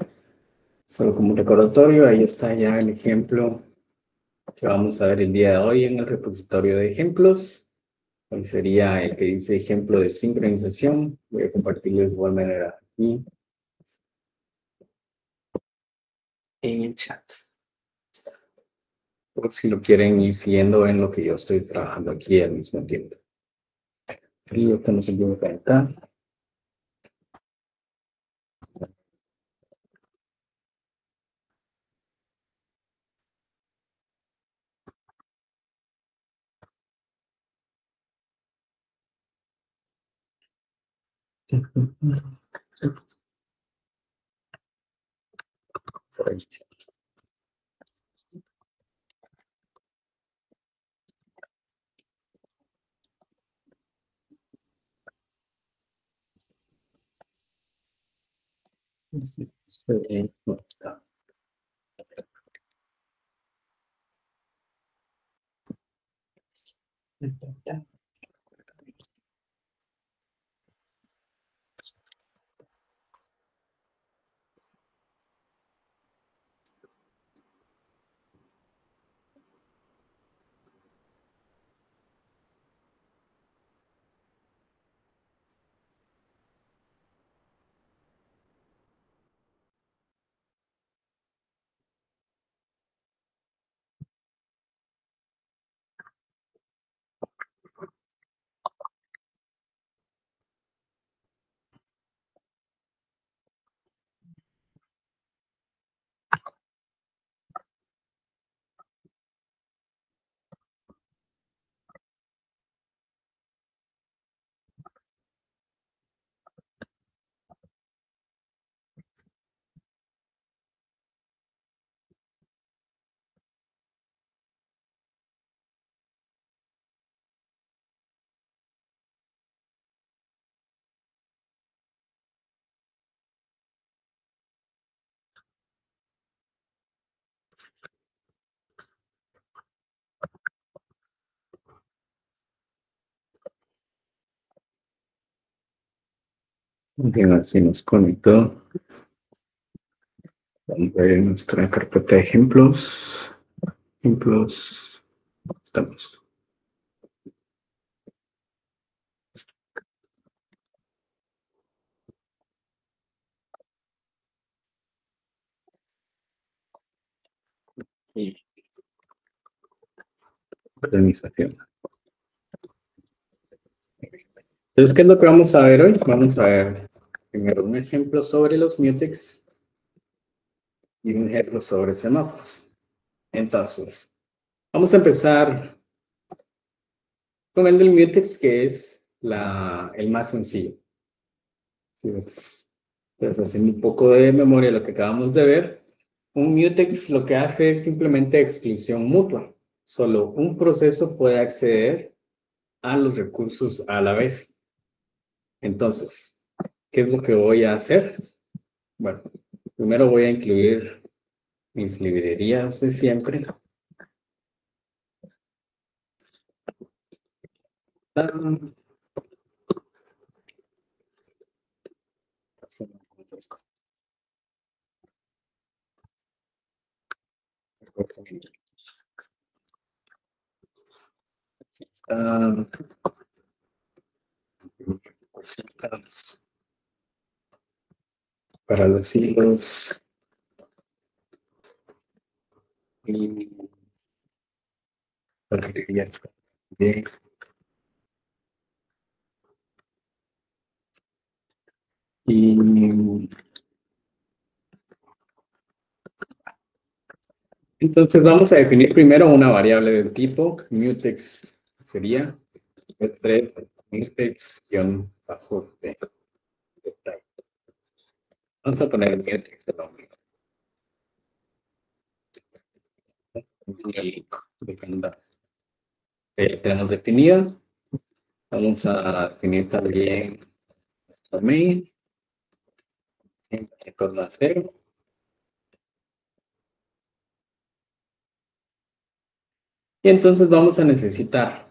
solo como un recordatorio, ahí está ya el ejemplo que vamos a ver el día de hoy en el repositorio de ejemplos. Hoy sería el que dice ejemplo de sincronización. Voy a compartirlo de igual manera aquí en el chat, por si lo quieren ir siguiendo en lo que yo estoy trabajando aquí al mismo tiempo. Y ahorita nos envío a conectar. Sí, estoy conectado. Bien, así nos conectó. Vamos a ver nuestra carpeta de ejemplos. Ejemplos. Estamos. Y organización. Entonces, ¿qué es lo que vamos a ver hoy? Vamos a ver primero un ejemplo sobre los mutex y un ejemplo sobre semáforos. Entonces, vamos a empezar con el del mutex, que es el más sencillo. Entonces, haciendo un poco de memoria de lo que acabamos de ver, un mutex lo que hace es simplemente exclusión mutua. Solo un proceso puede acceder a los recursos a la vez. Entonces, ¿qué es lo que voy a hacer? Bueno, primero voy a incluir mis librerías de siempre. Para los hilos y para librerías también. Y entonces vamos a definir primero una variable del tipo mutex, sería s3 mutex-t. Vamos a poner el mutex de nombre. Y de candidato. Tenemos definido. Vamos a definir también nuestro main. Siempre con la 0. Y entonces vamos a necesitar,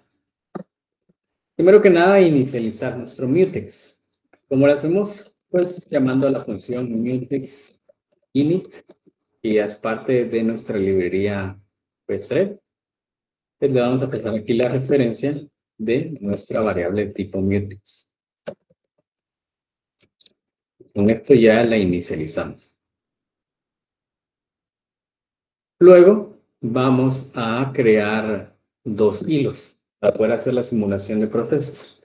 primero que nada, inicializar nuestro mutex. ¿Cómo lo hacemos? Pues llamando a la función mutex init, y es parte de nuestra librería Pthread, pues le vamos a pasar aquí la referencia de nuestra variable tipo mutex. Con esto ya la inicializamos. Luego vamos a crear dos hilos para poder hacer la simulación de procesos.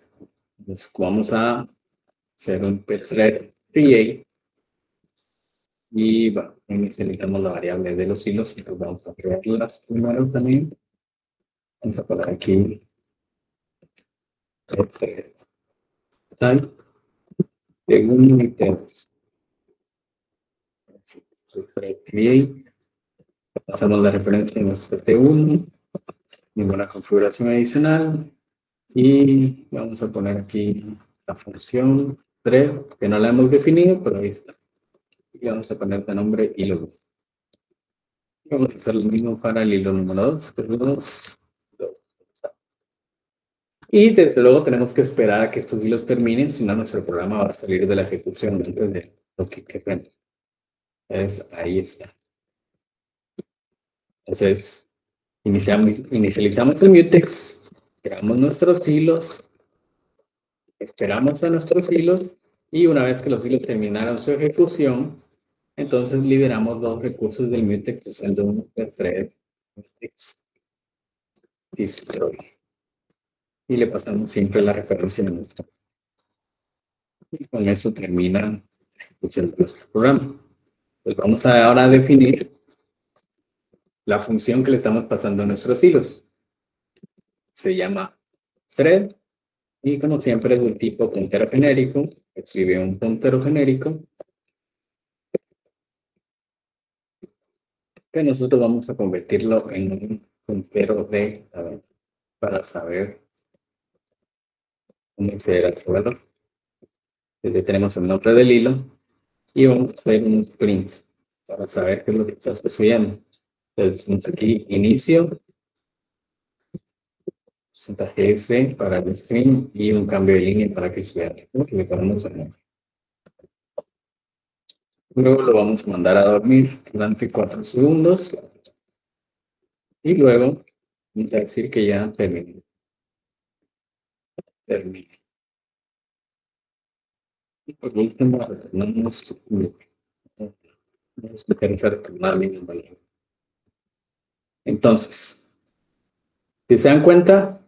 Entonces vamos a hacer un pthread create y inicializamos la variable de los hilos. Entonces vamos a crearlas primero también. Vamos a poner aquí pthread type de unidades. Pthread create. Pasamos la referencia en nuestro T1, ninguna configuración adicional, y vamos a poner aquí la función thread, que no la hemos definido, pero ahí está. Y vamos a poner de nombre hilo. Vamos a hacer lo mismo para el hilo número 2. Y desde luego tenemos que esperar a que estos hilos terminen, si no nuestro programa va a salir de la ejecución antes de lo que queremos. Ahí está. Entonces, inicializamos el mutex, creamos nuestros hilos, esperamos a nuestros hilos, y una vez que los hilos terminaron su ejecución, entonces liberamos dos recursos del mutex, haciendo un thread mutex destroy. Y le pasamos siempre la referencia de nuestro. Y con eso termina la ejecución de nuestro programa. Pues vamos ahora a definir la función que le estamos pasando a nuestros hilos. Se llama thread, y como siempre es del tipo puntero genérico. Escribe un puntero genérico que nosotros vamos a convertirlo en un puntero para saber cómo será su valor. Entonces tenemos el nombre del hilo y vamos a hacer un sprint para saber qué es lo que está sucediendo. Entonces tenemos aquí inicio, porcentaje S para el string y un cambio de línea para que se vea. Le ponemos el nombre. Luego lo vamos a mandar a dormir durante 4 segundos. Y luego vamos a decir que ya terminó. Y por último, retornamos entonces, si se dan cuenta,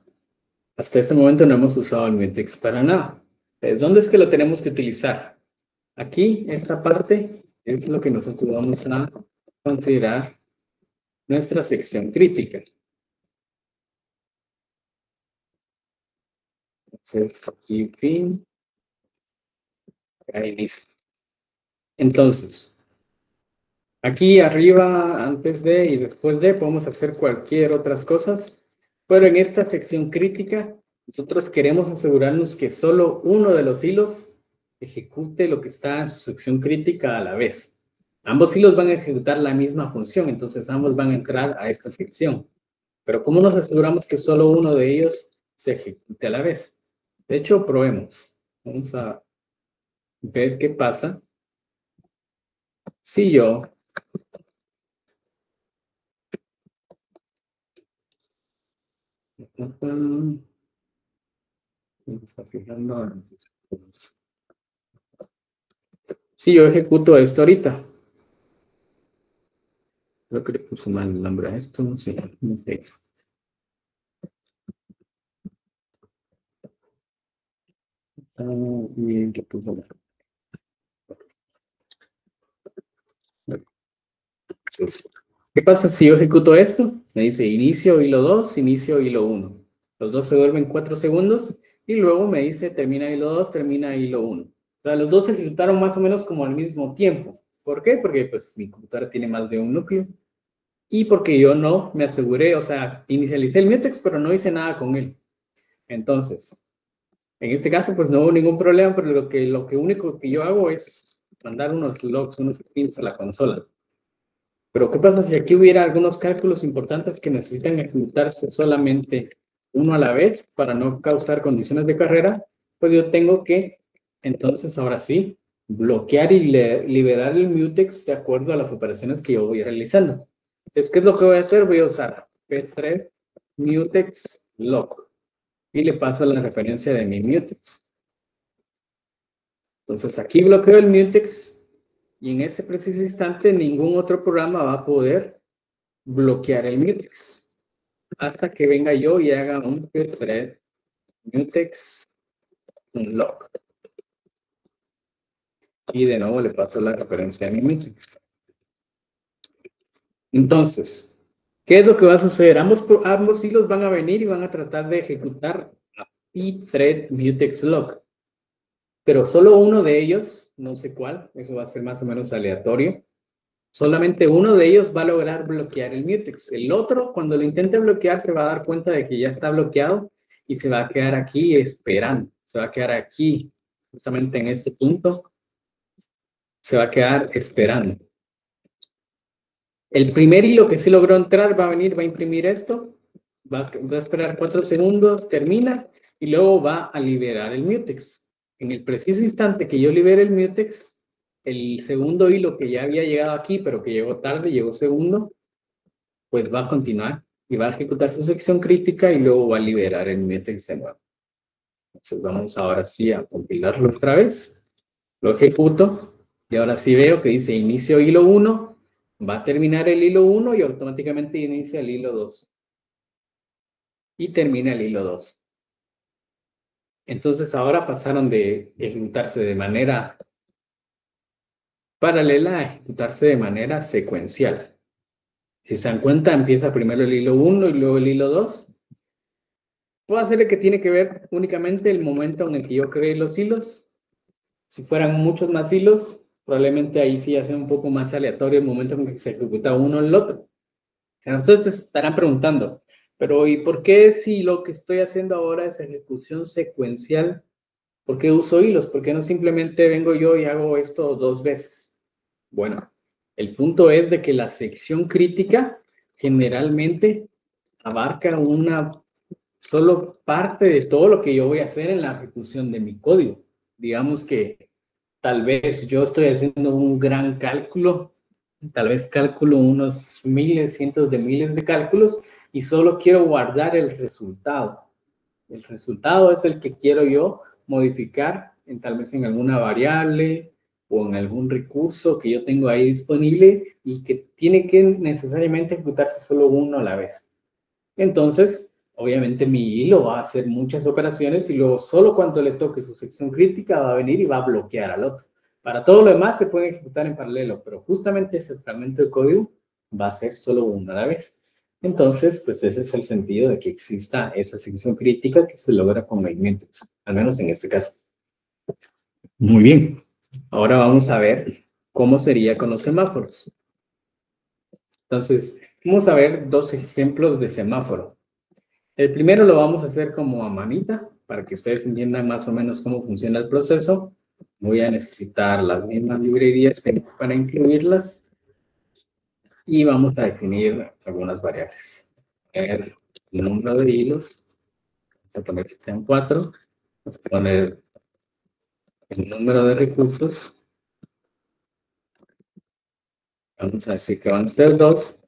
hasta este momento no hemos usado el mutex para nada. Entonces, ¿dónde es que lo tenemos que utilizar? Aquí, esta parte es lo que nosotros vamos a considerar nuestra sección crítica. Entonces, aquí fin, acá inicio. Entonces, aquí arriba, antes de y después de, podemos hacer cualquier otras cosas, pero en esta sección crítica, nosotros queremos asegurarnos que solo uno de los hilos ejecute lo que está en su sección crítica a la vez. Ambos hilos van a ejecutar la misma función, entonces ambos van a entrar a esta sección. Pero ¿cómo nos aseguramos que solo uno de ellos se ejecute a la vez? De hecho, probemos. Vamos a ver qué pasa si yo si yo ejecuto esto ahorita. Creo que le puso mal el nombre a esto, no sé. Y le puso mal. Entonces, ¿qué pasa si yo ejecuto esto? Me dice inicio hilo 2, inicio hilo 1. Los dos se duermen 4 segundos y luego me dice termina hilo 2, termina hilo 1. O sea, los dos se ejecutaron más o menos como al mismo tiempo. ¿Por qué? Porque pues mi computadora tiene más de un núcleo. Y porque yo no me aseguré, o sea, inicialicé el mutex, pero no hice nada con él. Entonces, en este caso, pues no hubo ningún problema, pero lo único que yo hago es mandar unos logs, unos pins a la consola. Pero ¿qué pasa si aquí hubiera algunos cálculos importantes que necesitan ejecutarse solamente uno a la vez para no causar condiciones de carrera? Pues yo tengo que, entonces ahora sí, bloquear y liberar el mutex de acuerdo a las operaciones que yo voy realizando. Entonces, ¿qué es lo que voy a hacer? Voy a usar pthread mutex lock y le paso la referencia de mi mutex. Entonces, aquí bloqueo el mutex y en ese preciso instante ningún otro programa va a poder bloquear el mutex hasta que venga yo y haga un pthread mutex lock. Y de nuevo le paso la referencia a mi mutex. Entonces, ¿qué es lo que va a suceder? Ambos hilos van a venir y van a tratar de ejecutar a pthread mutex lock. Pero solo uno de ellos, no sé cuál, eso va a ser más o menos aleatorio. Solamente uno de ellos va a lograr bloquear el mutex. El otro, cuando lo intente bloquear, se va a dar cuenta de que ya está bloqueado y se va a quedar aquí esperando. Se va a quedar aquí, justamente en este punto. Se va a quedar esperando. El primer hilo que sí logró entrar va a venir, va a imprimir esto, va a esperar 4 segundos, termina y luego va a liberar el mutex. En el preciso instante que yo libere el mutex, el segundo hilo que ya había llegado aquí, pero que llegó tarde, llegó segundo, pues va a continuar y va a ejecutar su sección crítica y luego va a liberar el mutex de nuevo. Entonces vamos ahora sí a compilarlo otra vez. Lo ejecuto y ahora sí veo que dice inicio hilo 1, va a terminar el hilo 1 y automáticamente inicia el hilo 2. Y termina el hilo 2. Entonces ahora pasaron de ejecutarse de manera paralela a ejecutarse de manera secuencial. Si se dan cuenta, empieza primero el hilo 1 y luego el hilo 2. Puedo hacerle que tiene que ver únicamente el momento en el que yo creé los hilos. Si fueran muchos más hilos, probablemente ahí sí hace un poco más aleatorio el momento en que se ejecuta uno el otro. Entonces se estarán preguntando, pero ¿y por qué si lo que estoy haciendo ahora es ejecución secuencial? ¿Por qué uso hilos? ¿Por qué no simplemente vengo yo y hago esto 2 veces? Bueno, el punto es de que la sección crítica generalmente abarca una solo parte de todo lo que yo voy a hacer en la ejecución de mi código. Digamos que tal vez yo estoy haciendo un gran cálculo, tal vez calculo unos miles, cientos de miles de cálculos y solo quiero guardar el resultado. El resultado es el que quiero yo modificar tal vez en alguna variable o en algún recurso que yo tengo ahí disponible y que tiene que necesariamente ejecutarse solo uno a la vez. Entonces, obviamente mi hilo va a hacer muchas operaciones y luego solo cuando le toque su sección crítica va a venir y va a bloquear al otro. Para todo lo demás se puede ejecutar en paralelo, pero justamente ese fragmento de código va a ser solo uno a la vez. Entonces, pues ese es el sentido de que exista esa sección crítica que se logra con movimientos, al menos en este caso. Muy bien. Ahora vamos a ver cómo sería con los semáforos. Entonces, vamos a ver 2 ejemplos de semáforo. El primero lo vamos a hacer como a manita, para que ustedes entiendan más o menos cómo funciona el proceso. Voy a necesitar las mismas librerías para incluirlas. Y vamos a definir algunas variables. El número de hilos. Vamos a poner que sean 4. Vamos a poner el número de recursos. Vamos a decir que van a ser 2.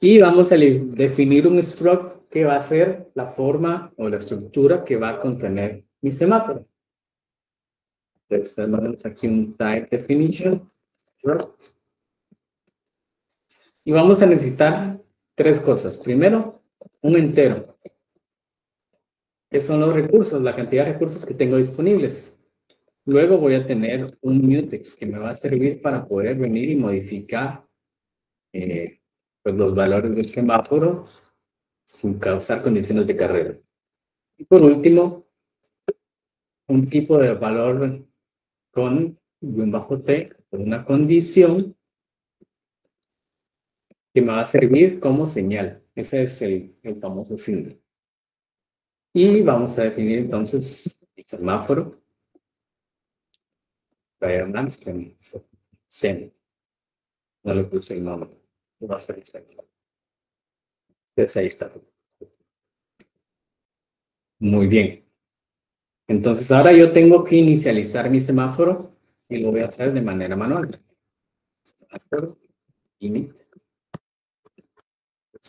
Y vamos a definir un struct que va a ser la forma o la estructura que va a contener mi semáforo. Entonces tenemos aquí un type definition. Struct. Y vamos a necesitar 3 cosas. Primero, un entero. Que son los recursos, la cantidad de recursos que tengo disponibles. Luego voy a tener un mutex que me va a servir para poder venir y modificar pues los valores del semáforo sin causar condiciones de carrera. Y por último, un tipo de valor con -t, con una condición que me va a servir como señal. Ese es el famoso símbolo. Y vamos a definir entonces el semáforo. Sen. No le puse el nombre. Va a ser exacto. Entonces ahí está. Muy bien. Entonces ahora yo tengo que inicializar mi semáforo y lo voy a hacer de manera manual. Init.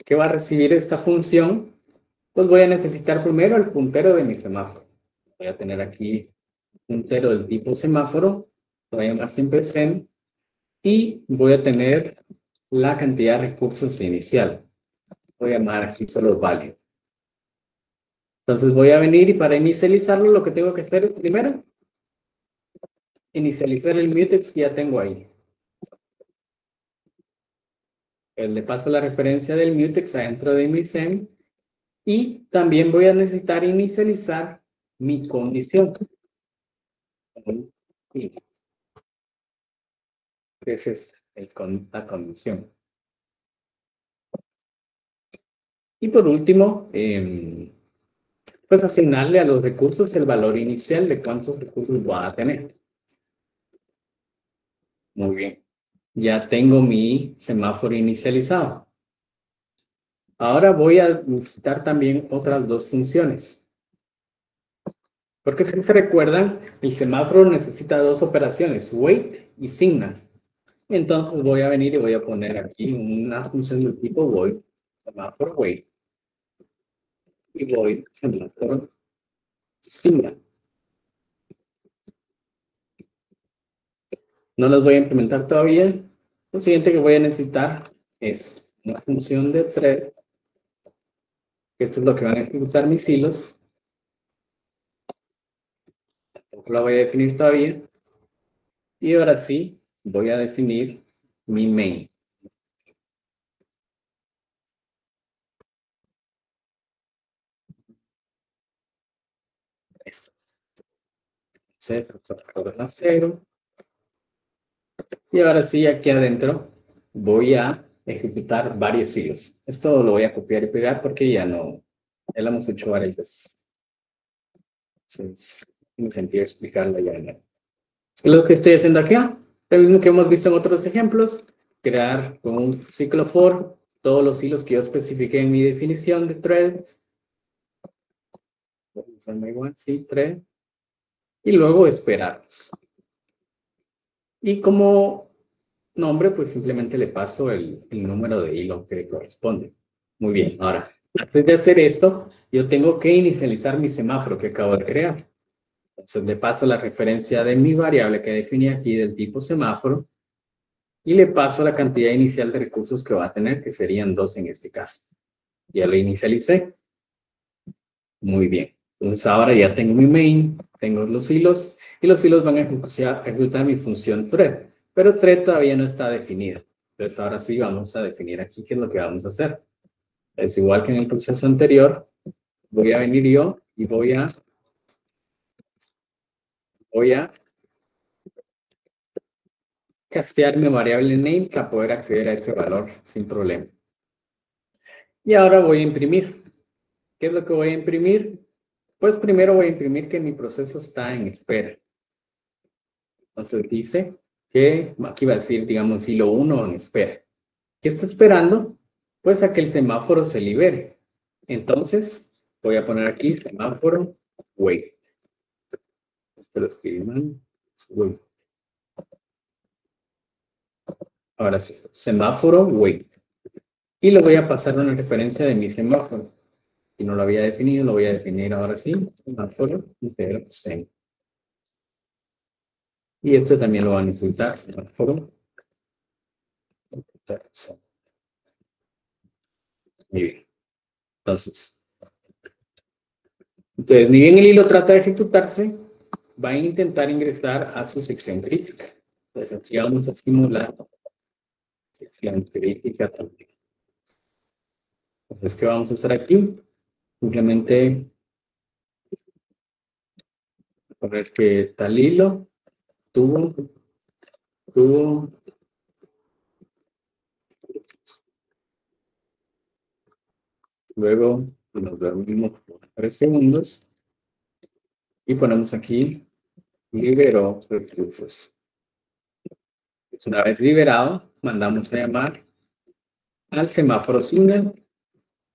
¿Qué va a recibir esta función? Pues voy a necesitar primero el puntero de mi semáforo. Voy a tener aquí un puntero del tipo semáforo, lo voy a llamar siempre sem, y voy a tener la cantidad de recursos inicial. Voy a llamar aquí solo value. Entonces voy a venir y para inicializarlo lo que tengo que hacer es primero inicializar el mutex que ya tengo ahí. Le paso la referencia del mutex adentro de mi sem y también voy a necesitar inicializar mi condición. Que es esta, la condición. Y por último, pues asignarle a los recursos el valor inicial de cuántos recursos voy a tener. Muy bien. Ya tengo mi semáforo inicializado. Ahora voy a necesitar también otras dos funciones. Porque si se recuerdan, el semáforo necesita dos operaciones, wait y signal. Entonces voy a venir y voy a poner aquí una función del tipo void, semáforo wait, y void, semáforo signal. No las voy a implementar todavía. Lo siguiente que voy a necesitar es una función de thread. Esto es lo que van a ejecutar mis hilos. Tampoco la voy a definir todavía. Y ahora sí, voy a definir mi main. Esto. Entonces, 0. Y ahora sí, aquí adentro voy a ejecutar varios hilos. Esto lo voy a copiar y pegar porque ya lo hemos hecho varias veces. Entonces, tiene sentido explicarlo ya. ¿No? Es lo que estoy haciendo aquí. Lo mismo que hemos visto en otros ejemplos. Crear con un ciclo for todos los hilos que yo especifiqué en mi definición de thread. Sí, thread. Y luego esperarlos. Y como nombre, pues simplemente le paso el número de hilo que corresponde. Muy bien, ahora, antes de hacer esto, yo tengo que inicializar mi semáforo que acabo de crear. Entonces le paso la referencia de mi variable que definí aquí del tipo semáforo y le paso la cantidad inicial de recursos que va a tener, que serían 2 en este caso. Ya lo inicialicé. Muy bien. Entonces ahora ya tengo mi main, tengo los hilos, y los hilos van a ejecutar mi función thread. Pero thread todavía no está definido. Entonces ahora sí vamos a definir aquí qué es lo que vamos a hacer. Es igual que en el proceso anterior, voy a venir yo y voy a castear mi variable name para poder acceder a ese valor sin problema. Y ahora voy a imprimir. ¿Qué es lo que voy a imprimir? Pues primero voy a imprimir que mi proceso está en espera. Entonces dice que, aquí va a decir, digamos, hilo 1 en espera. ¿Qué está esperando? Pues a que el semáforo se libere. Entonces, voy a poner aquí semáforo wait. Se lo escribí mal. Wait. Ahora sí, semáforo wait. Y le voy a pasar una referencia de mi semáforo. Si no lo había definido, lo voy a definir ahora sí. Semáforo entero sem. Y esto también lo van a necesitar. Semáforo. Muy bien. Entonces, ni bien el hilo trata de ejecutarse, va a intentar ingresar a su sección crítica. Entonces aquí vamos a simular sección crítica también. Entonces, ¿qué vamos a hacer aquí? Simplemente poner que tal hilo tuvo, luego nos dormimos por 3 segundos y ponemos aquí liberó recursos. Una vez liberado, mandamos a llamar al semáforo signal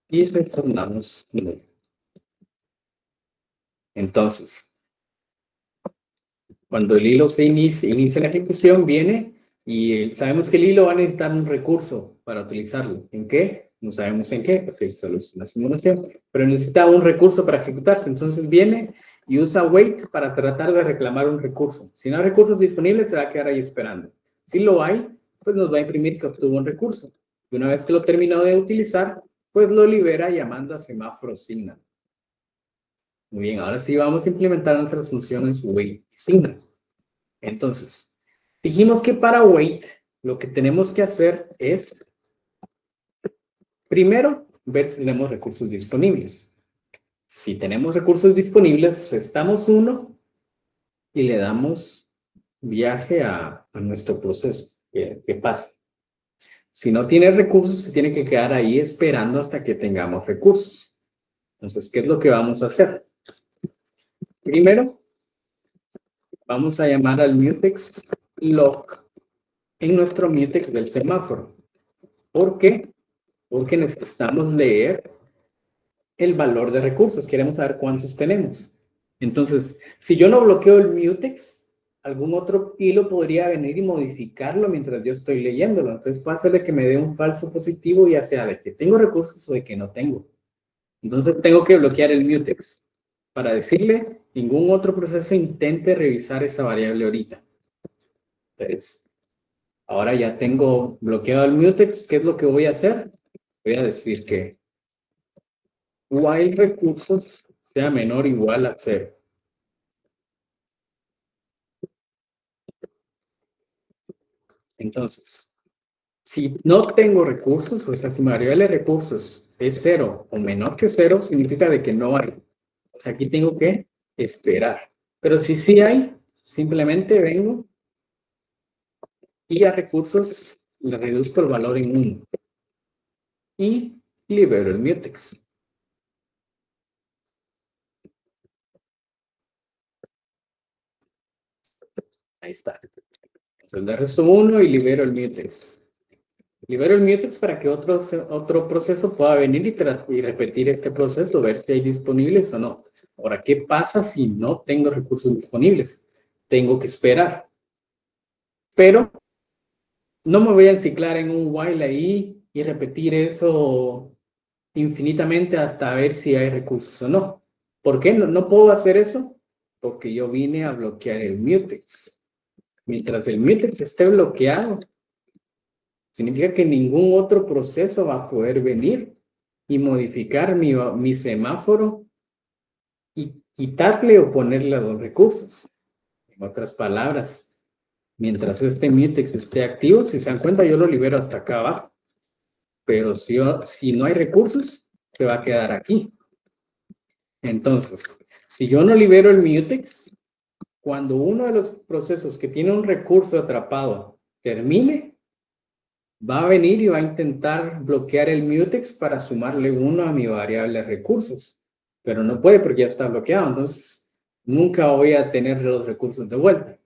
y retornamos null. Entonces, Cuando el hilo se inicia la ejecución, viene y sabemos que el hilo va a necesitar un recurso para utilizarlo. ¿En qué? No sabemos en qué, porque solo es una simulación, pero necesita un recurso para ejecutarse. Entonces viene y usa wait para tratar de reclamar un recurso. Si no hay recursos disponibles, se va a quedar ahí esperando. Si lo hay, pues nos va a imprimir que obtuvo un recurso. Y una vez que lo terminó de utilizar, pues lo libera llamando a semáforo signal. Muy bien, ahora sí vamos a implementar nuestras funciones wait y signal. Entonces, dijimos que para wait lo que tenemos que hacer es primero ver si tenemos recursos disponibles. Si tenemos recursos disponibles, restamos 1 y le damos viaje a nuestro proceso que pase. Si no tiene recursos, se tiene que quedar ahí esperando hasta que tengamos recursos. Entonces, ¿qué es lo que vamos a hacer? Primero, vamos a llamar al mutex lock en nuestro mutex del semáforo. ¿Por qué? Porque necesitamos leer el valor de recursos. Queremos saber cuántos tenemos. Entonces, si yo no bloqueo el mutex, algún otro hilo podría venir y modificarlo mientras yo estoy leyéndolo. Entonces, puede ser de que me dé un falso positivo, ya sea de que tengo recursos o de que no tengo. Entonces, tengo que bloquear el mutex para decirle, ningún otro proceso intente revisar esa variable ahorita. Entonces, ahora ya tengo bloqueado el mutex. ¿Qué es lo que voy a hacer? Voy a decir que while recursos sea menor o igual a 0. Entonces, si no tengo recursos, o sea, si mi variable de recursos es 0 o menor que 0, significa de que no hay. O sea, aquí tengo que esperar. Pero si sí hay, simplemente vengo y a recursos le reduzco el valor en 1. Y libero el mutex. Ahí está. Entonces le resto 1 y libero el mutex. Libero el mutex para que otro proceso pueda venir y repetir este proceso, ver si hay disponibles o no. Ahora, ¿qué pasa si no tengo recursos disponibles? Tengo que esperar. Pero no me voy a enciclar en un while ahí y repetir eso infinitamente hasta ver si hay recursos o no. ¿Por qué no puedo hacer eso? Porque yo vine a bloquear el mutex. Mientras el mutex esté bloqueado, significa que ningún otro proceso va a poder venir y modificar mi semáforo y quitarle o ponerle a los recursos. En otras palabras, mientras este mutex esté activo, si se dan cuenta, yo lo libero hasta acá abajo. Pero si no hay recursos, se va a quedar aquí. Entonces, si yo no libero el mutex, cuando uno de los procesos que tiene un recurso atrapado termine, va a venir y va a intentar bloquear el mutex para sumarle 1 a mi variable de recursos. Pero no puede porque ya está bloqueado. Entonces, nunca voy a tener los recursos de vuelta.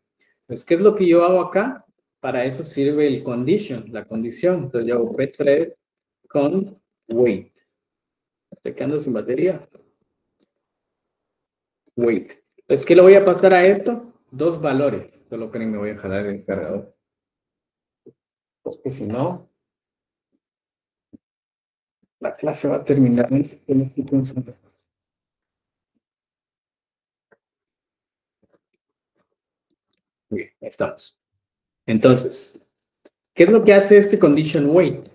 Entonces, ¿qué es lo que yo hago acá? Para eso sirve el condition, la condición. Entonces, yo hago pthread con wait. ¿Estoy quedando sin batería? Wait. Entonces, ¿qué le voy a pasar a esto? 2 valores. Solo que me voy a jalar el cargador. Porque si no, la clase va a terminar. Bien, ahí estamos. Entonces, ¿qué es lo que hace este condition wait?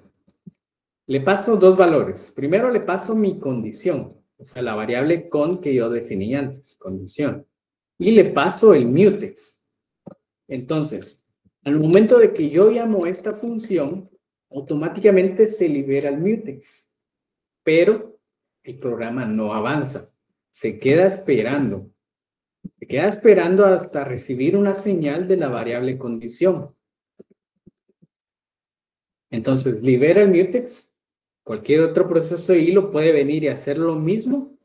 Le paso 2 valores. Primero le paso mi condición, o sea, la variable con que yo definí antes, condición. Y le paso el mutex. Entonces, al momento de que yo llamo esta función, automáticamente se libera el mutex. Pero el programa no avanza. Se queda esperando. Se queda esperando hasta recibir una señal de la variable condición. Entonces, libera el mutex. Cualquier otro proceso de hilo puede venir y hacer lo mismo.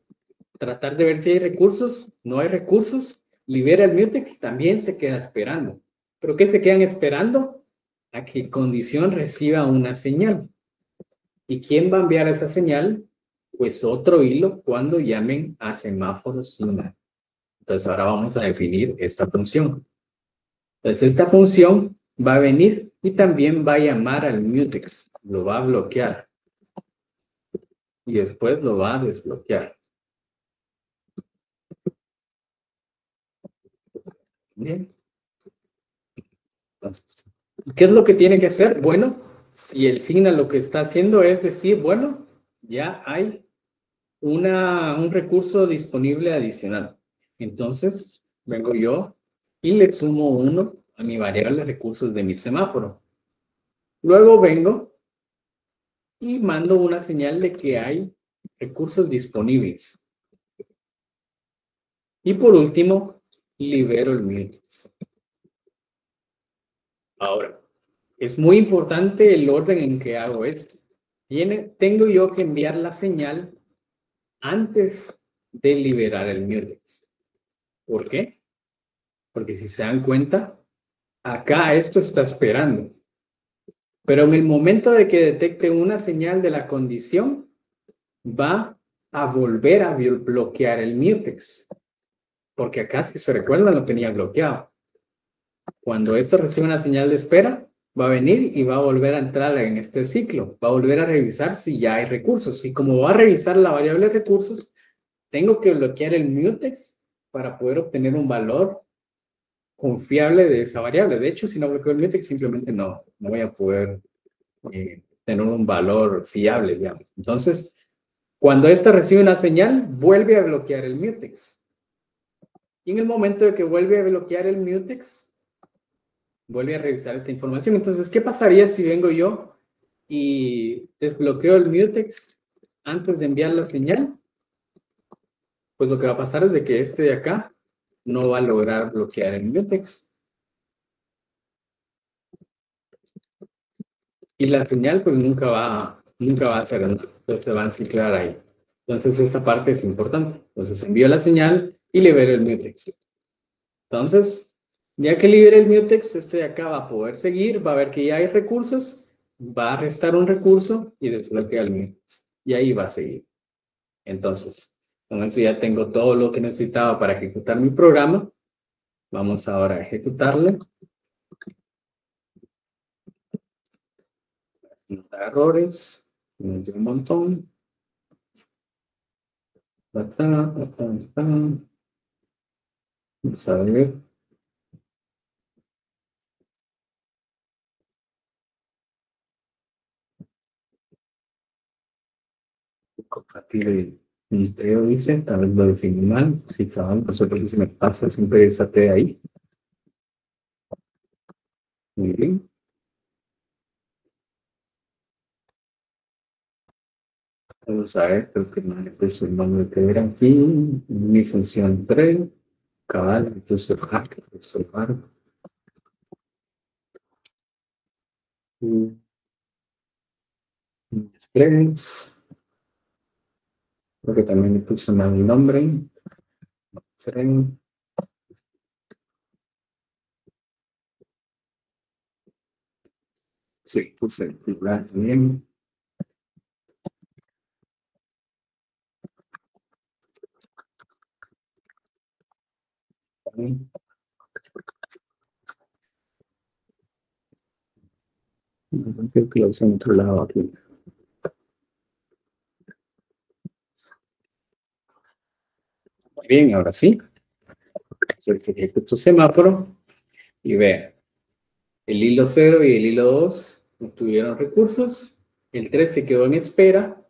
Tratar de ver si hay recursos. No hay recursos. Libera el mutex. También se queda esperando. ¿Pero qué se quedan esperando? A que condición reciba una señal. ¿Y quién va a enviar esa señal? Pues otro hilo cuando llamen a semáforo signal. Entonces ahora vamos a definir esta función. Entonces, esta función va a venir y también va a llamar al mutex. Lo va a bloquear. Y después lo va a desbloquear. Bien. Entonces, ¿qué es lo que tiene que hacer? Bueno, si el signal lo que está haciendo es decir, bueno, ya hay un recurso disponible adicional. Entonces, vengo yo y le sumo 1 a mi variable recursos de mi semáforo. Luego vengo y mando una señal de que hay recursos disponibles. Y por último, libero el mutex. Ahora, es muy importante el orden en que hago esto. Tengo yo que enviar la señal antes de liberar el mutex. ¿Por qué? Porque si se dan cuenta, acá esto está esperando. Pero en el momento de que detecte una señal de la condición, va a volver a bloquear el mutex. Porque acá, si se recuerdan, lo tenía bloqueado. Cuando esto recibe una señal de espera, va a venir y va a volver a entrar en este ciclo. Va a volver a revisar si ya hay recursos. Y como va a revisar la variable recursos, tengo que bloquear el mutex para poder obtener un valor confiable de esa variable. De hecho, si no bloqueo el mutex, simplemente no voy a poder tener un valor fiable, digamos. Entonces, cuando esta recibe una señal, vuelve a bloquear el mutex. Y en el momento de que vuelve a bloquear el mutex, vuelve a revisar esta información. Entonces, ¿qué pasaría si vengo yo y desbloqueo el mutex antes de enviar la señal? Pues lo que va a pasar es de que este de acá no va a lograr bloquear el mutex. Y la señal pues nunca va a hacer nada. Entonces se va a ciclar ahí. Entonces esta parte es importante. Entonces envío la señal y libero el mutex. Entonces, ya que libere el mutex, esto de acá va a poder seguir, va a ver que ya hay recursos, va a restar un recurso y desbloquea el mutex. Y ahí va a seguir. Entonces, con eso ya tengo todo lo que necesitaba para ejecutar mi programa. Vamos ahora a ejecutarlo. No da errores. Me dio un montón. Vamos a ver. Compartir el teo, dice. Tal vez lo definí mal. Sí, chaval, no sé por qué se me pasa siempre esa T ahí. Muy bien. Vamos a ver, creo que no le puse el nombre que era aquí. Mi función 3. Cabal, le puse observar. Tres. Creo que también le puse mal el nombre. 3. Sí, puse el plural también. Creo que lo usé en otro lado aquí. Muy bien, ahora sí. Entonces ejecuto semáforo y vea. El hilo 0 y el hilo 2 obtuvieron recursos. El 3 se quedó en espera.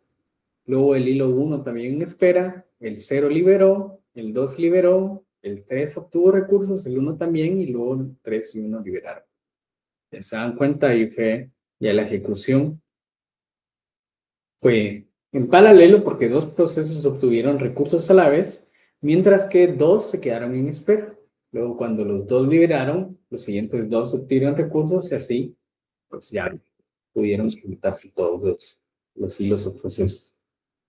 Luego el hilo 1 también en espera. El 0 liberó. El 2 liberó. El 3 obtuvo recursos. El 1 también. Y luego el 3 y 1 liberaron. Ya se dan cuenta, ahí fue ya la ejecución. Fue en paralelo porque dos procesos obtuvieron recursos a la vez, mientras que dos se quedaron en espera. Luego, cuando los dos liberaron, los siguientes dos obtuvieron recursos y así, pues ya pudieron ejecutarse todos los hilos o procesos.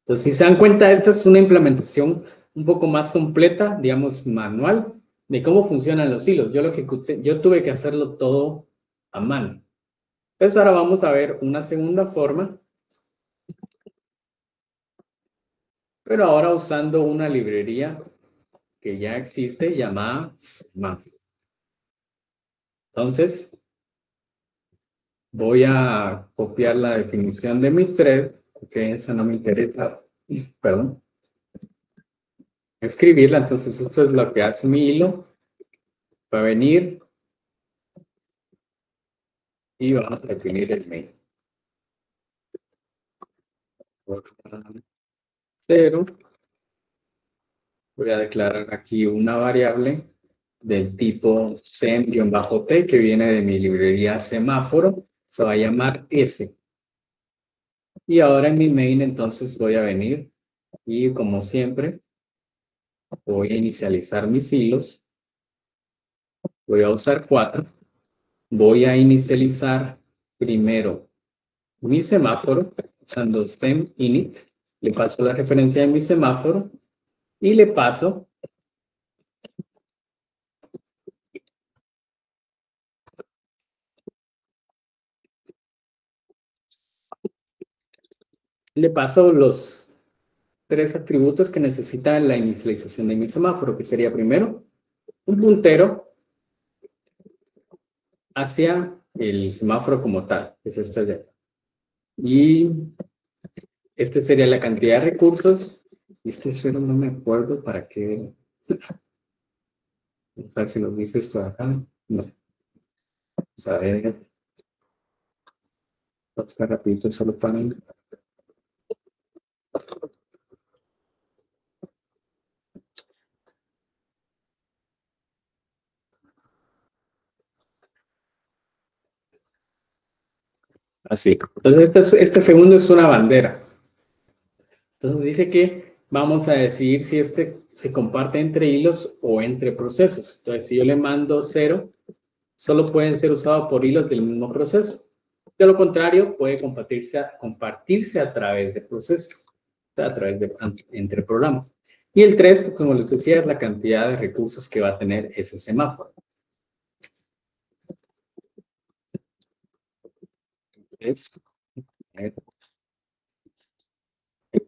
Entonces, si se dan cuenta, esta es una implementación un poco más completa, digamos, manual, de cómo funcionan los hilos. Yo lo ejecuté, yo tuve que hacerlo todo a mano. Entonces, ahora vamos a ver una segunda forma, pero ahora usando una librería que ya existe llamada semáforo. Entonces, voy a copiar la definición de mi thread, porque esa no me interesa, perdón, escribirla. Entonces, esto es lo que hace mi hilo. Va a venir y vamos a definir el main. 0. Voy a declarar aquí una variable del tipo sem-t que viene de mi librería semáforo. Se va a llamar S. Y ahora en mi main entonces voy a venir y como siempre voy a inicializar mis hilos. Voy a usar 4. Voy a inicializar primero mi semáforo usando sem-init. Le paso la referencia de mi semáforo y le paso los 3 atributos que necesita la inicialización de mi semáforo, que sería primero un puntero hacia el semáforo como tal, que es este de acá. Y este sería la cantidad de recursos. Y este suelo no me acuerdo para qué. No sé si lo dice esto acá. No. Vamos a ver. Vamos a rapidito solo para. Así. Entonces, este segundo es una bandera. Entonces dice que vamos a decidir si este se comparte entre hilos o entre procesos. Entonces, si yo le mando 0, solo pueden ser usados por hilos del mismo proceso. De lo contrario, puede compartirse a través de procesos, a través de entre programas. Y el 3, como les decía, es la cantidad de recursos que va a tener ese semáforo. Este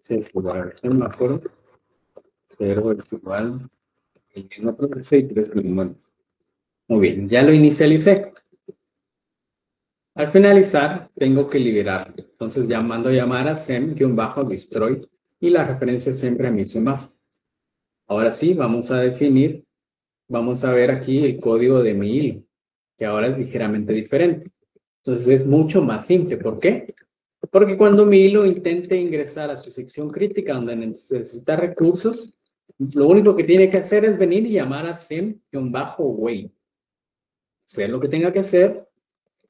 es igual al semáforo, 0 es igual al mismo proceso y 3 el mismo. Muy bien, ya lo inicialicé. Al finalizar, tengo que liberarlo. Entonces, mando a llamar a sem-destroy y la referencia siempre a mi semáforo. Ahora sí, vamos a definir, vamos a ver aquí el código de mi hilo, que ahora es ligeramente diferente. Entonces, es mucho más simple. ¿Por qué? Porque cuando mi hilo intente ingresar a su sección crítica donde necesita recursos, lo único que tiene que hacer es venir y llamar a sem-wait. Hacer lo que tenga que hacer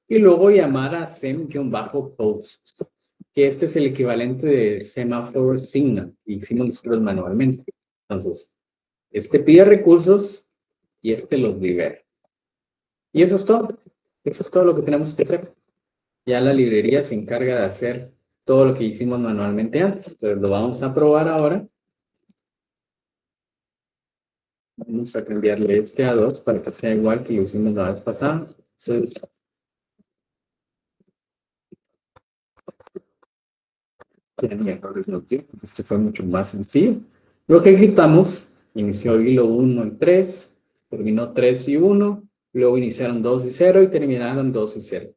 y luego llamar a sem-post, que este es el equivalente de semáforo signal que hicimos nosotros manualmente. Entonces, este pide recursos y este los libera. Y eso es todo. Eso es todo lo que tenemos que hacer. Ya la librería se encarga de hacer todo lo que hicimos manualmente antes. Entonces, lo vamos a probar ahora. Vamos a cambiarle este a 2 para que sea igual que lo hicimos la vez pasada. Entonces, este fue mucho más sencillo. Lo que ejecutamos, inició el hilo 1 y 3, terminó 3 y 1, luego iniciaron 2 y 0 y terminaron 2 y 0.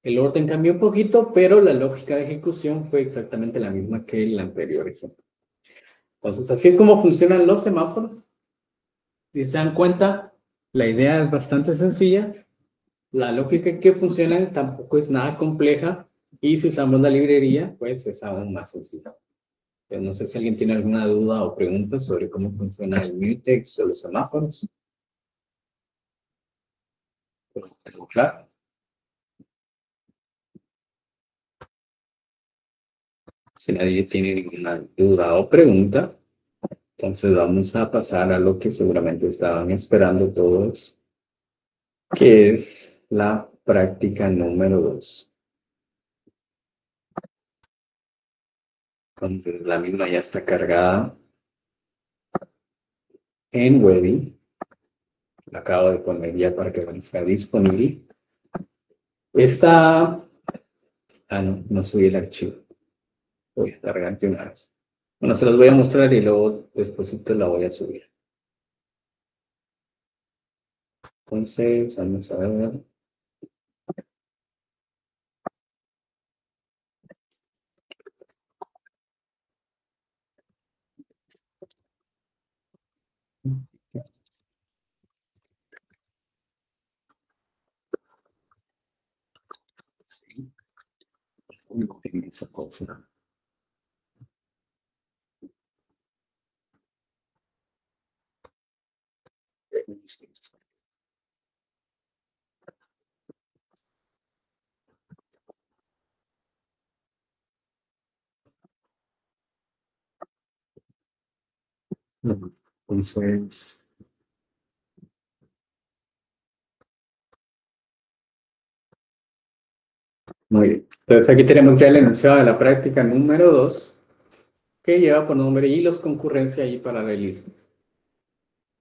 El orden cambió un poquito, pero la lógica de ejecución fue exactamente la misma que el anterior ejemplo. Entonces, así es como funcionan los semáforos. Si se dan cuenta, la idea es bastante sencilla. La lógica que funciona tampoco es nada compleja. Y si usamos la librería, pues es aún más sencilla. No sé si alguien tiene alguna duda o pregunta sobre cómo funciona el mutex o los semáforos. ¿Tengo claro? Si nadie tiene ninguna duda o pregunta, entonces vamos a pasar a lo que seguramente estaban esperando todos, que es la práctica número 2. Entonces la misma ya está cargada en Webby. La acabo de poner ya para que esté disponible. Esta... no subí el archivo. Voy a cargar de una vez. Bueno, se los voy a mostrar y luego después la voy a subir. Entonces, vamos a ver. Sí, esa cosa. Entonces, muy bien. Entonces aquí tenemos ya el enunciado de la práctica número 2, que lleva por nombre hilos, concurrencia y paralelismo.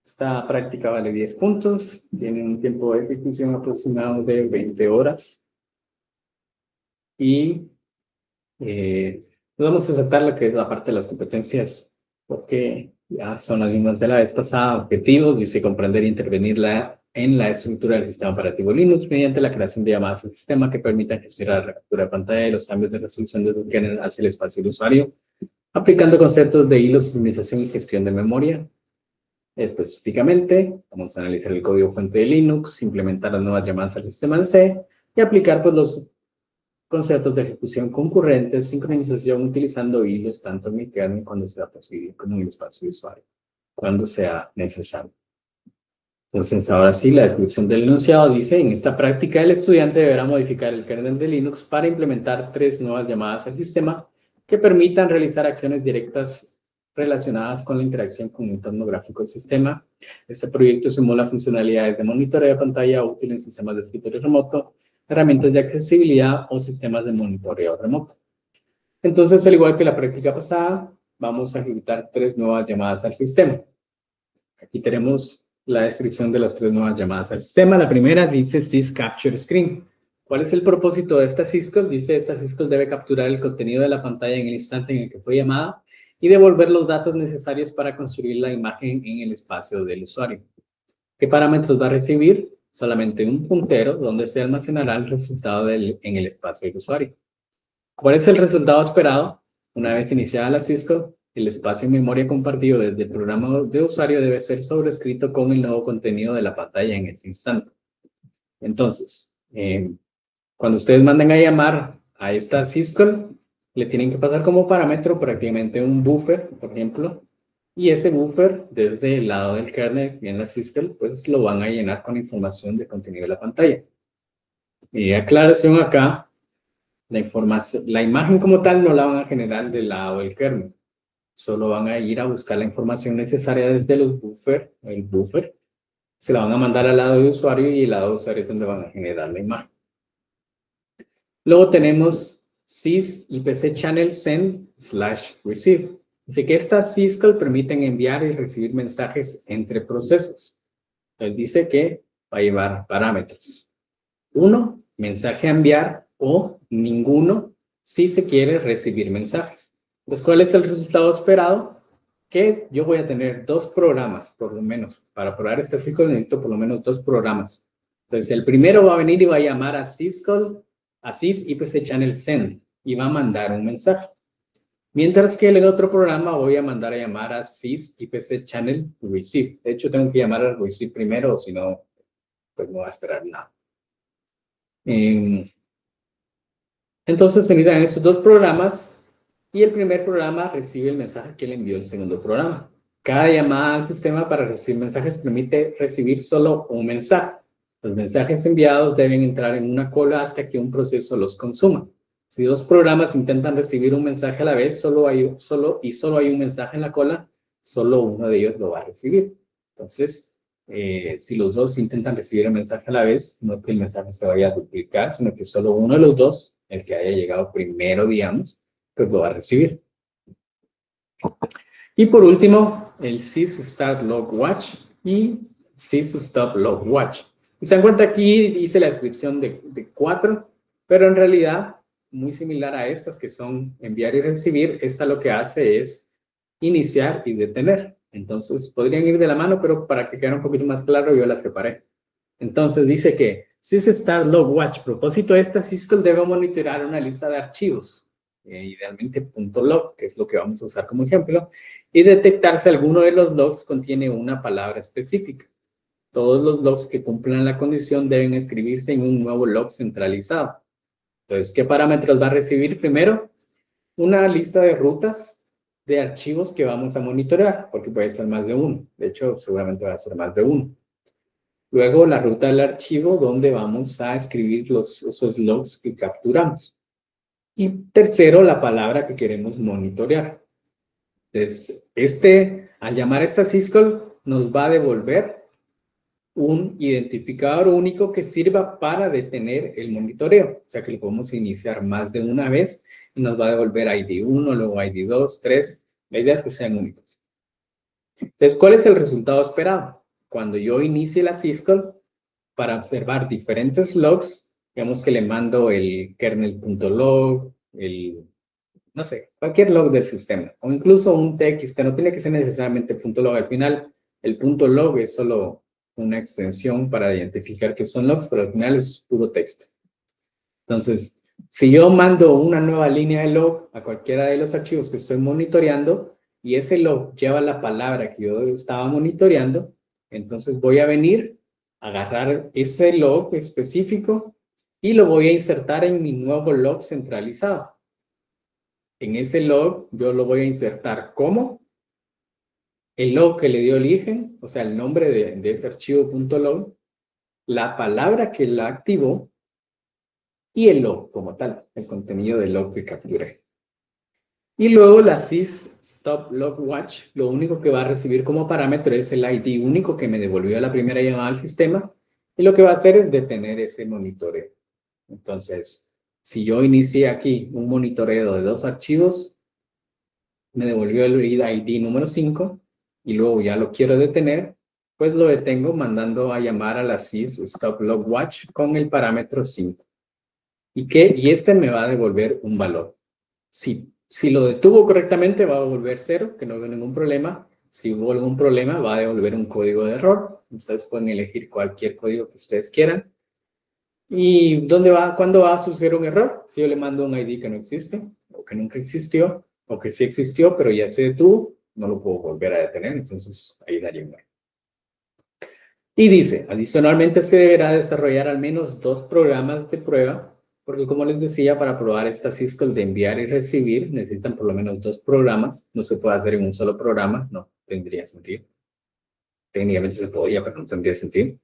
Esta práctica vale 10 puntos, tiene un tiempo de ejecución aproximado de 20 horas y vamos a saltar lo que es la parte de las competencias, porque ya son las mismas de la vez pasada. Objetivos: dice comprender e intervenir en la estructura del sistema operativo Linux mediante la creación de llamadas al sistema que permitan gestionar la captura de pantalla y los cambios de resolución de kernel hacia el espacio del usuario, aplicando conceptos de hilos, optimización y gestión de memoria. Específicamente, vamos a analizar el código fuente de Linux, implementar las nuevas llamadas al sistema en C y aplicar pues, los conceptos de ejecución concurrentes, sincronización utilizando hilos tanto en el kernel cuando sea posible como en el espacio de usuario, cuando sea necesario. Entonces, ahora sí, la descripción del enunciado dice: en esta práctica el estudiante deberá modificar el kernel de Linux para implementar 3 nuevas llamadas al sistema que permitan realizar acciones directas relacionadas con la interacción con un entorno gráfico del sistema. Este proyecto simula funcionalidades de monitoreo de pantalla útil en sistemas de escritorio remoto, herramientas de accesibilidad o sistemas de monitoreo remoto. Entonces, al igual que la práctica pasada, vamos a ejecutar 3 nuevas llamadas al sistema. Aquí tenemos la descripción de las 3 nuevas llamadas al sistema. La primera dice sys capture screen. ¿Cuál es el propósito de esta syscall? Dice: esta syscall debe capturar el contenido de la pantalla en el instante en el que fue llamada y devolver los datos necesarios para construir la imagen en el espacio del usuario. ¿Qué parámetros va a recibir? Solamente un puntero donde se almacenará el resultado en el espacio del usuario. ¿Cuál es el resultado esperado? Una vez iniciada la syscall, el espacio en memoria compartido desde el programa de usuario debe ser sobrescrito con el nuevo contenido de la pantalla en ese instante. Entonces, cuando ustedes manden a llamar a esta syscall, le tienen que pasar como parámetro prácticamente un buffer, por ejemplo, y ese buffer, desde el lado del kernel en la syscall, pues lo van a llenar con información de contenido de la pantalla. Y aclaración acá: la información, la imagen como tal no la van a generar del lado del kernel. Solo van a ir a buscar la información necesaria desde los buffer, el buffer. Se la van a mandar al lado de usuario y el lado de usuario es donde van a generar la imagen. Luego tenemos sys ipc channel send/receive. Dice que estas syscall permiten enviar y recibir mensajes entre procesos. Entonces dice que va a llevar parámetros. 1, mensaje a enviar, o ninguno si se quiere recibir mensajes. Pues, ¿cuál es el resultado esperado? Que yo voy a tener 2 programas, por lo menos. Para probar este syscall necesito por lo menos 2 programas. Entonces, el primero va a venir y va a llamar a syscall, a sys ipc channel send, y va a mandar un mensaje. Mientras que en el otro programa voy a mandar a llamar a sys ipc channel receive. De hecho, tengo que llamar a receive primero, o si no, pues no va a esperar nada. Entonces se necesitan estos 2 programas y el primer programa recibe el mensaje que le envió el segundo programa. Cada llamada al sistema para recibir mensajes permite recibir solo un mensaje. Los mensajes enviados deben entrar en una cola hasta que un proceso los consuma. Si 2 programas intentan recibir un mensaje a la vez, solo hay un mensaje en la cola, solo uno de ellos lo va a recibir. Entonces, si los 2 intentan recibir el mensaje a la vez, no es que el mensaje se vaya a duplicar, sino que solo uno de los 2, el que haya llegado primero, digamos, pues lo va a recibir. Y por último, el sys start log watch y sys stop log watch. Y se dan cuenta, aquí dice la descripción de 4, pero en realidad muy similar a estas que son enviar y recibir. Esta lo que hace es iniciar y detener. Entonces podrían ir de la mano, pero para que quede un poquito más claro yo las separé. Entonces dice que sys_start_log_watch. Propósito de esta syscall debe monitorear una lista de archivos, idealmente .log, que es lo que vamos a usar como ejemplo, y detectar si alguno de los logs contiene una palabra específica. Todos los logs que cumplan la condición deben escribirse en un nuevo log centralizado. Entonces, ¿qué parámetros va a recibir primero? Una lista de rutas de archivos que vamos a monitorear, porque puede ser más de uno. De hecho, seguramente va a ser más de uno. Luego, la ruta del archivo donde vamos a escribir esos logs que capturamos. Y tercero, la palabra que queremos monitorear. Entonces, al llamar a esta syscall, nos va a devolver un identificador único que sirva para detener el monitoreo. O sea que lo podemos iniciar más de una vez y nos va a devolver ID 1, luego ID 2, 3. La idea es que sean únicos. Entonces, ¿cuál es el resultado esperado? Cuando yo inicie la syscall, para observar diferentes logs, digamos que le mando el kernel.log, no sé, cualquier log del sistema, o incluso un txt, no tiene que ser necesariamente .log. Al final, el .log es solo una extensión para identificar que son logs, pero al final es puro texto. Entonces, si yo mando una nueva línea de log a cualquiera de los archivos que estoy monitoreando, y ese log lleva la palabra que yo estaba monitoreando, entonces voy a venir a agarrar ese log específico y lo voy a insertar en mi nuevo log centralizado. En ese log yo lo voy a insertar como el log que le dio origen, o sea, el nombre de ese archivo .log, la palabra que la activó y el log como tal, el contenido del log que capturé. Y luego la sys_stop_log_watch, lo único que va a recibir como parámetro es el ID único que me devolvió la primera llamada al sistema, y lo que va a hacer es detener ese monitoreo. Entonces, si yo inicié aquí un monitoreo de 2 archivos, me devolvió el ID número 5, y luego ya lo quiero detener, pues lo detengo mandando a llamar a la sys_stop_log_watch con el parámetro 5. Y este me va a devolver un valor. Si lo detuvo correctamente, va a devolver 0, que no hubo ningún problema. Si hubo algún problema, va a devolver un código de error. Ustedes pueden elegir cualquier código que ustedes quieran. ¿Y cuándo va a suceder un error? Si yo le mando un ID que no existe, o que nunca existió, o que sí existió, pero ya se detuvo, no lo puedo volver a detener, entonces ahí daría un error. Y dice, adicionalmente se deberá desarrollar al menos 2 programas de prueba, porque como les decía, para probar esta syscall de enviar y recibir, necesitan por lo menos 2 programas. No se puede hacer en un solo programa, no tendría sentido. Técnicamente se podía, pero no tendría sentido.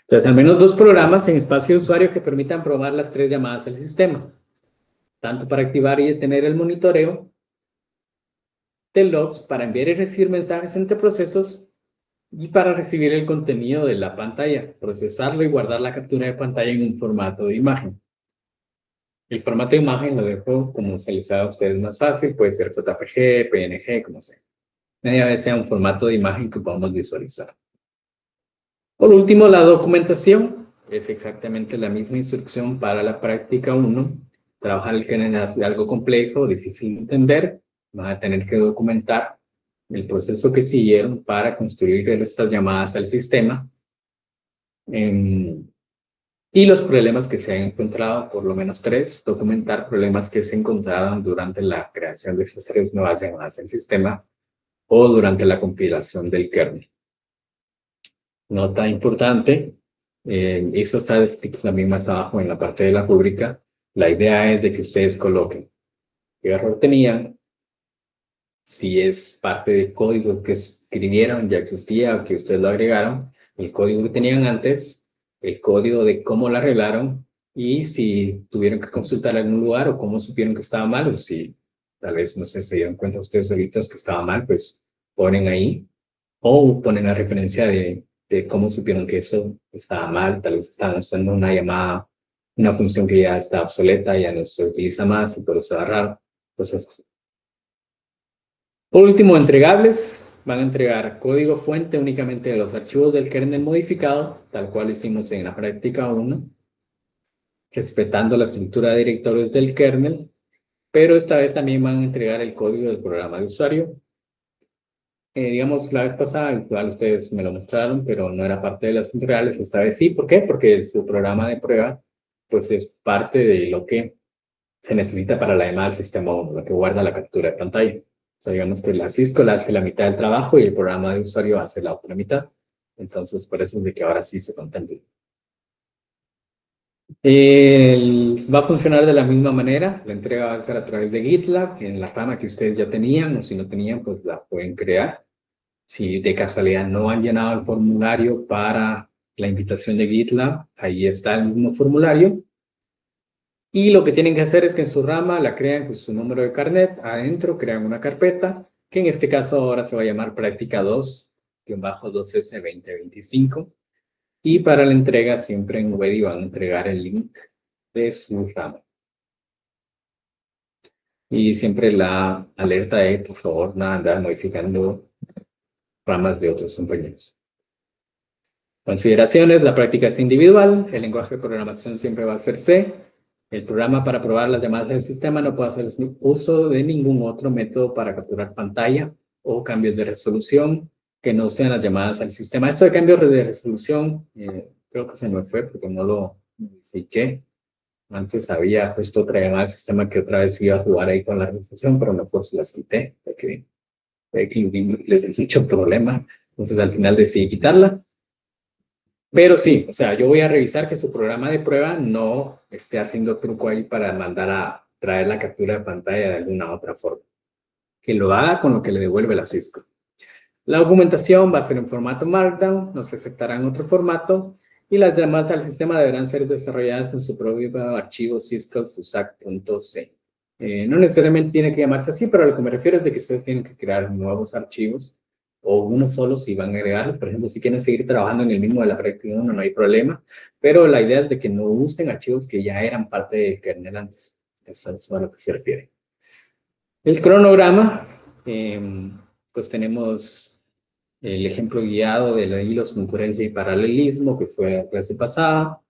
Entonces, al menos 2 programas en espacio de usuario que permitan probar las 3 llamadas al sistema, tanto para activar y detener el monitoreo de logs, para enviar y recibir mensajes entre procesos, y para recibir el contenido de la pantalla, procesarlo y guardar la captura de pantalla en un formato de imagen. El formato de imagen lo dejo como se les haga a ustedes más fácil, puede ser JPG, PNG, como sea. Media vez sea un formato de imagen que podamos visualizar. Por último, la documentación es exactamente la misma instrucción para la práctica 1. Trabajar el kernel es algo complejo, difícil de entender. Van a tener que documentar el proceso que siguieron para construir estas llamadas al sistema. Y los problemas que se han encontrado, por lo menos 3, documentar problemas que se encontraron durante la creación de esas 3 nuevas llamadas al sistema o durante la compilación del kernel. Nota importante, eso está descrito también más abajo en la parte de la rúbrica. La idea es de que ustedes coloquen qué error tenían, si es parte del código que escribieron, ya existía o que ustedes lo agregaron, el código que tenían antes, el código de cómo lo arreglaron y si tuvieron que consultar algún lugar o cómo supieron que estaba mal o si tal vez, no sé, se dieron cuenta ustedes solitos que estaba mal, pues ponen ahí o ponen la referencia de cómo supieron que eso estaba mal, tal vez estaban usando una llamada, una función que ya está obsoleta, ya no se utiliza más y por eso está raro. Entonces, por último, entregables. Van a entregar código fuente únicamente de los archivos del kernel modificado, tal cual hicimos en la práctica 1, respetando la estructura de directorios del kernel, pero esta vez también van a entregar el código del programa de usuario digamos, la vez pasada, igual ustedes me lo mostraron, pero no era parte de las integrales, esta vez sí. ¿Por qué? Porque su programa de prueba, pues es parte de lo que se necesita para la demás del sistema 1, lo que guarda la captura de pantalla. O sea, digamos que la Cisco la hace la mitad del trabajo y el programa de usuario hace la otra mitad. Entonces, por eso es de que ahora sí se contempla. Va a funcionar de la misma manera. La entrega va a ser a través de GitLab, en la rama que ustedes ya tenían, o si no tenían, pues la pueden crear. Si de casualidad no han llenado el formulario para la invitación de GitLab, ahí está el mismo formulario. Y lo que tienen que hacer es que en su rama la crean con su número de carnet, adentro crean una carpeta, que en este caso ahora se va a llamar práctica 2-2S2025. Y para la entrega siempre en Webby van a entregar el link de su rama. Y siempre la alerta de, por favor, nada, andar modificando ramas de otros compañeros. Consideraciones, la práctica es individual, el lenguaje de programación siempre va a ser C. El programa para probar las llamadas del sistema no puede hacer uso de ningún otro método para capturar pantalla o cambios de resolución que no sean las llamadas al sistema. Esto de cambios de resolución, creo que se me fue porque no lo modifiqué. Antes había puesto otra llamada al sistema que otra vez iba a jugar ahí con la resolución, pero mejor se las quité, porque les he mucho problema. Entonces al final decidí quitarla. Pero sí, o sea, yo voy a revisar que su programa de prueba no esté haciendo truco ahí para mandar a traer la captura de pantalla de alguna otra forma. Que lo haga con lo que le devuelve la Cisco. La documentación va a ser en formato Markdown, no se aceptará en otro formato, y las llamadas al sistema deberán ser desarrolladas en su propio archivo cisco.susac.c. No necesariamente tiene que llamarse así, pero a lo que me refiero es de que ustedes tienen que crear nuevos archivos o uno solo si van a agregarlos. Por ejemplo, si quieren seguir trabajando en el mismo de la práctica 1, no hay problema, pero la idea es de que no usen archivos que ya eran parte del kernel antes. Eso es a lo que se refiere. El cronograma, pues tenemos el ejemplo guiado de los hilos, concurrencia y paralelismo, que fue la clase pasada,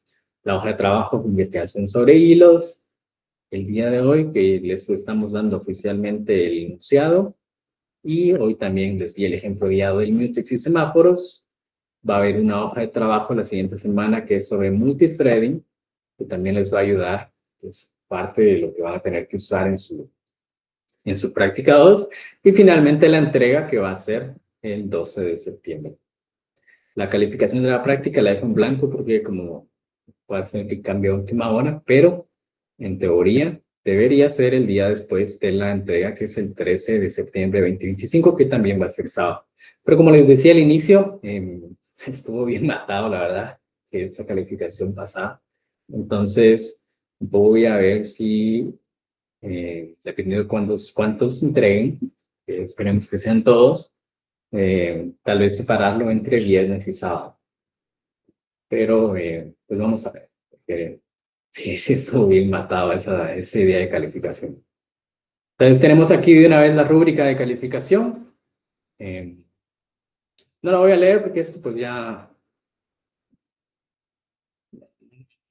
la hoja de trabajo con investigación sobre hilos, el día de hoy que les estamos dando oficialmente el enunciado, y hoy también les di el ejemplo guiado del mutex y semáforos. Va a haber una hoja de trabajo la siguiente semana que es sobre multithreading, que también les va a ayudar, que es parte de lo que van a tener que usar en su práctica 2, y finalmente la entrega que va a ser el 12 de septiembre. La calificación de la práctica la dejo en blanco porque como puede ser que cambie a última hora, pero en teoría debería ser el día después de la entrega, que es el 13 de septiembre de 2025, que también va a ser sábado. Pero como les decía al inicio, estuvo bien matado, la verdad, que esa calificación pasada. Entonces, voy a ver si, dependiendo de cuántos entreguen, que esperemos que sean todos, tal vez separarlo entre viernes y sábado. Pero, pues vamos a ver, porque sí, sí estuvo bien matado esa idea de calificación. Entonces tenemos aquí de una vez la rúbrica de calificación. No la voy a leer porque esto pues ya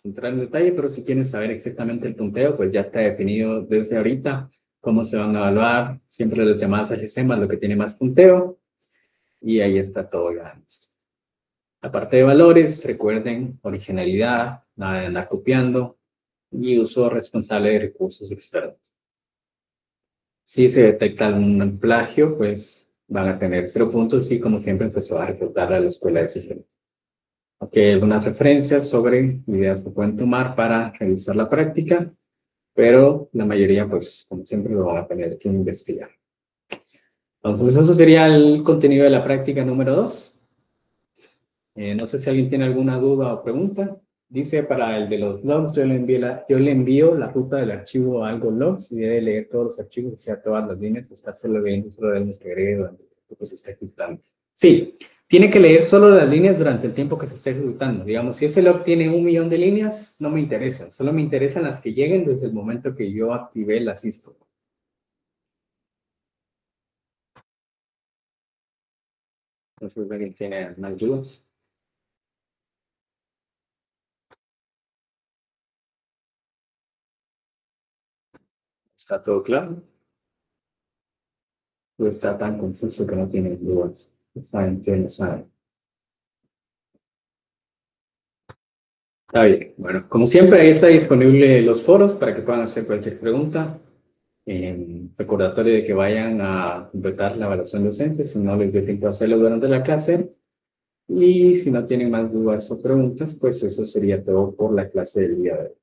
entrar en detalle, pero si quieren saber exactamente el punteo, pues ya está definido desde ahorita cómo se van a evaluar. Siempre las llamadas a GSEMA lo que tiene más punteo, y ahí está todo ya listo. La parte de valores, recuerden, originalidad, nada de andar copiando, y uso responsable de recursos externos. Si se detecta algún plagio, pues van a tener 0 puntos y como siempre pues se va a reportar a la escuela de sistemas. Aquí hay algunas referencias sobre ideas que pueden tomar para realizar la práctica, pero la mayoría pues como siempre lo van a tener que investigar. Entonces eso sería el contenido de la práctica número 2. No sé si alguien tiene alguna duda o pregunta. Dice para el de los logs, yo le envío la ruta del archivo a algo logs y debe leer todos los archivos, o sea, todas las líneas, está solo leyendo solo las líneas que agregue durante el tiempo que se está ejecutando. Sí, tiene que leer solo las líneas durante el tiempo que se está ejecutando. Digamos, si ese log tiene 1.000.000 de líneas, no me interesan, solo me interesan las que lleguen desde el momento que yo activé la Cisco. Entonces, ¿alguien tiene más dudas? ¿Está todo claro? o está tan confuso que no tienen dudas. Saben que no saben. Está bien. Bueno, como siempre, ahí está disponible los foros para que puedan hacer cualquier pregunta. Recordatorio de que vayan a completar la evaluación docente, si no les dio tiempo a hacerlo durante la clase. Y si no tienen más dudas o preguntas, pues eso sería todo por la clase del día de hoy.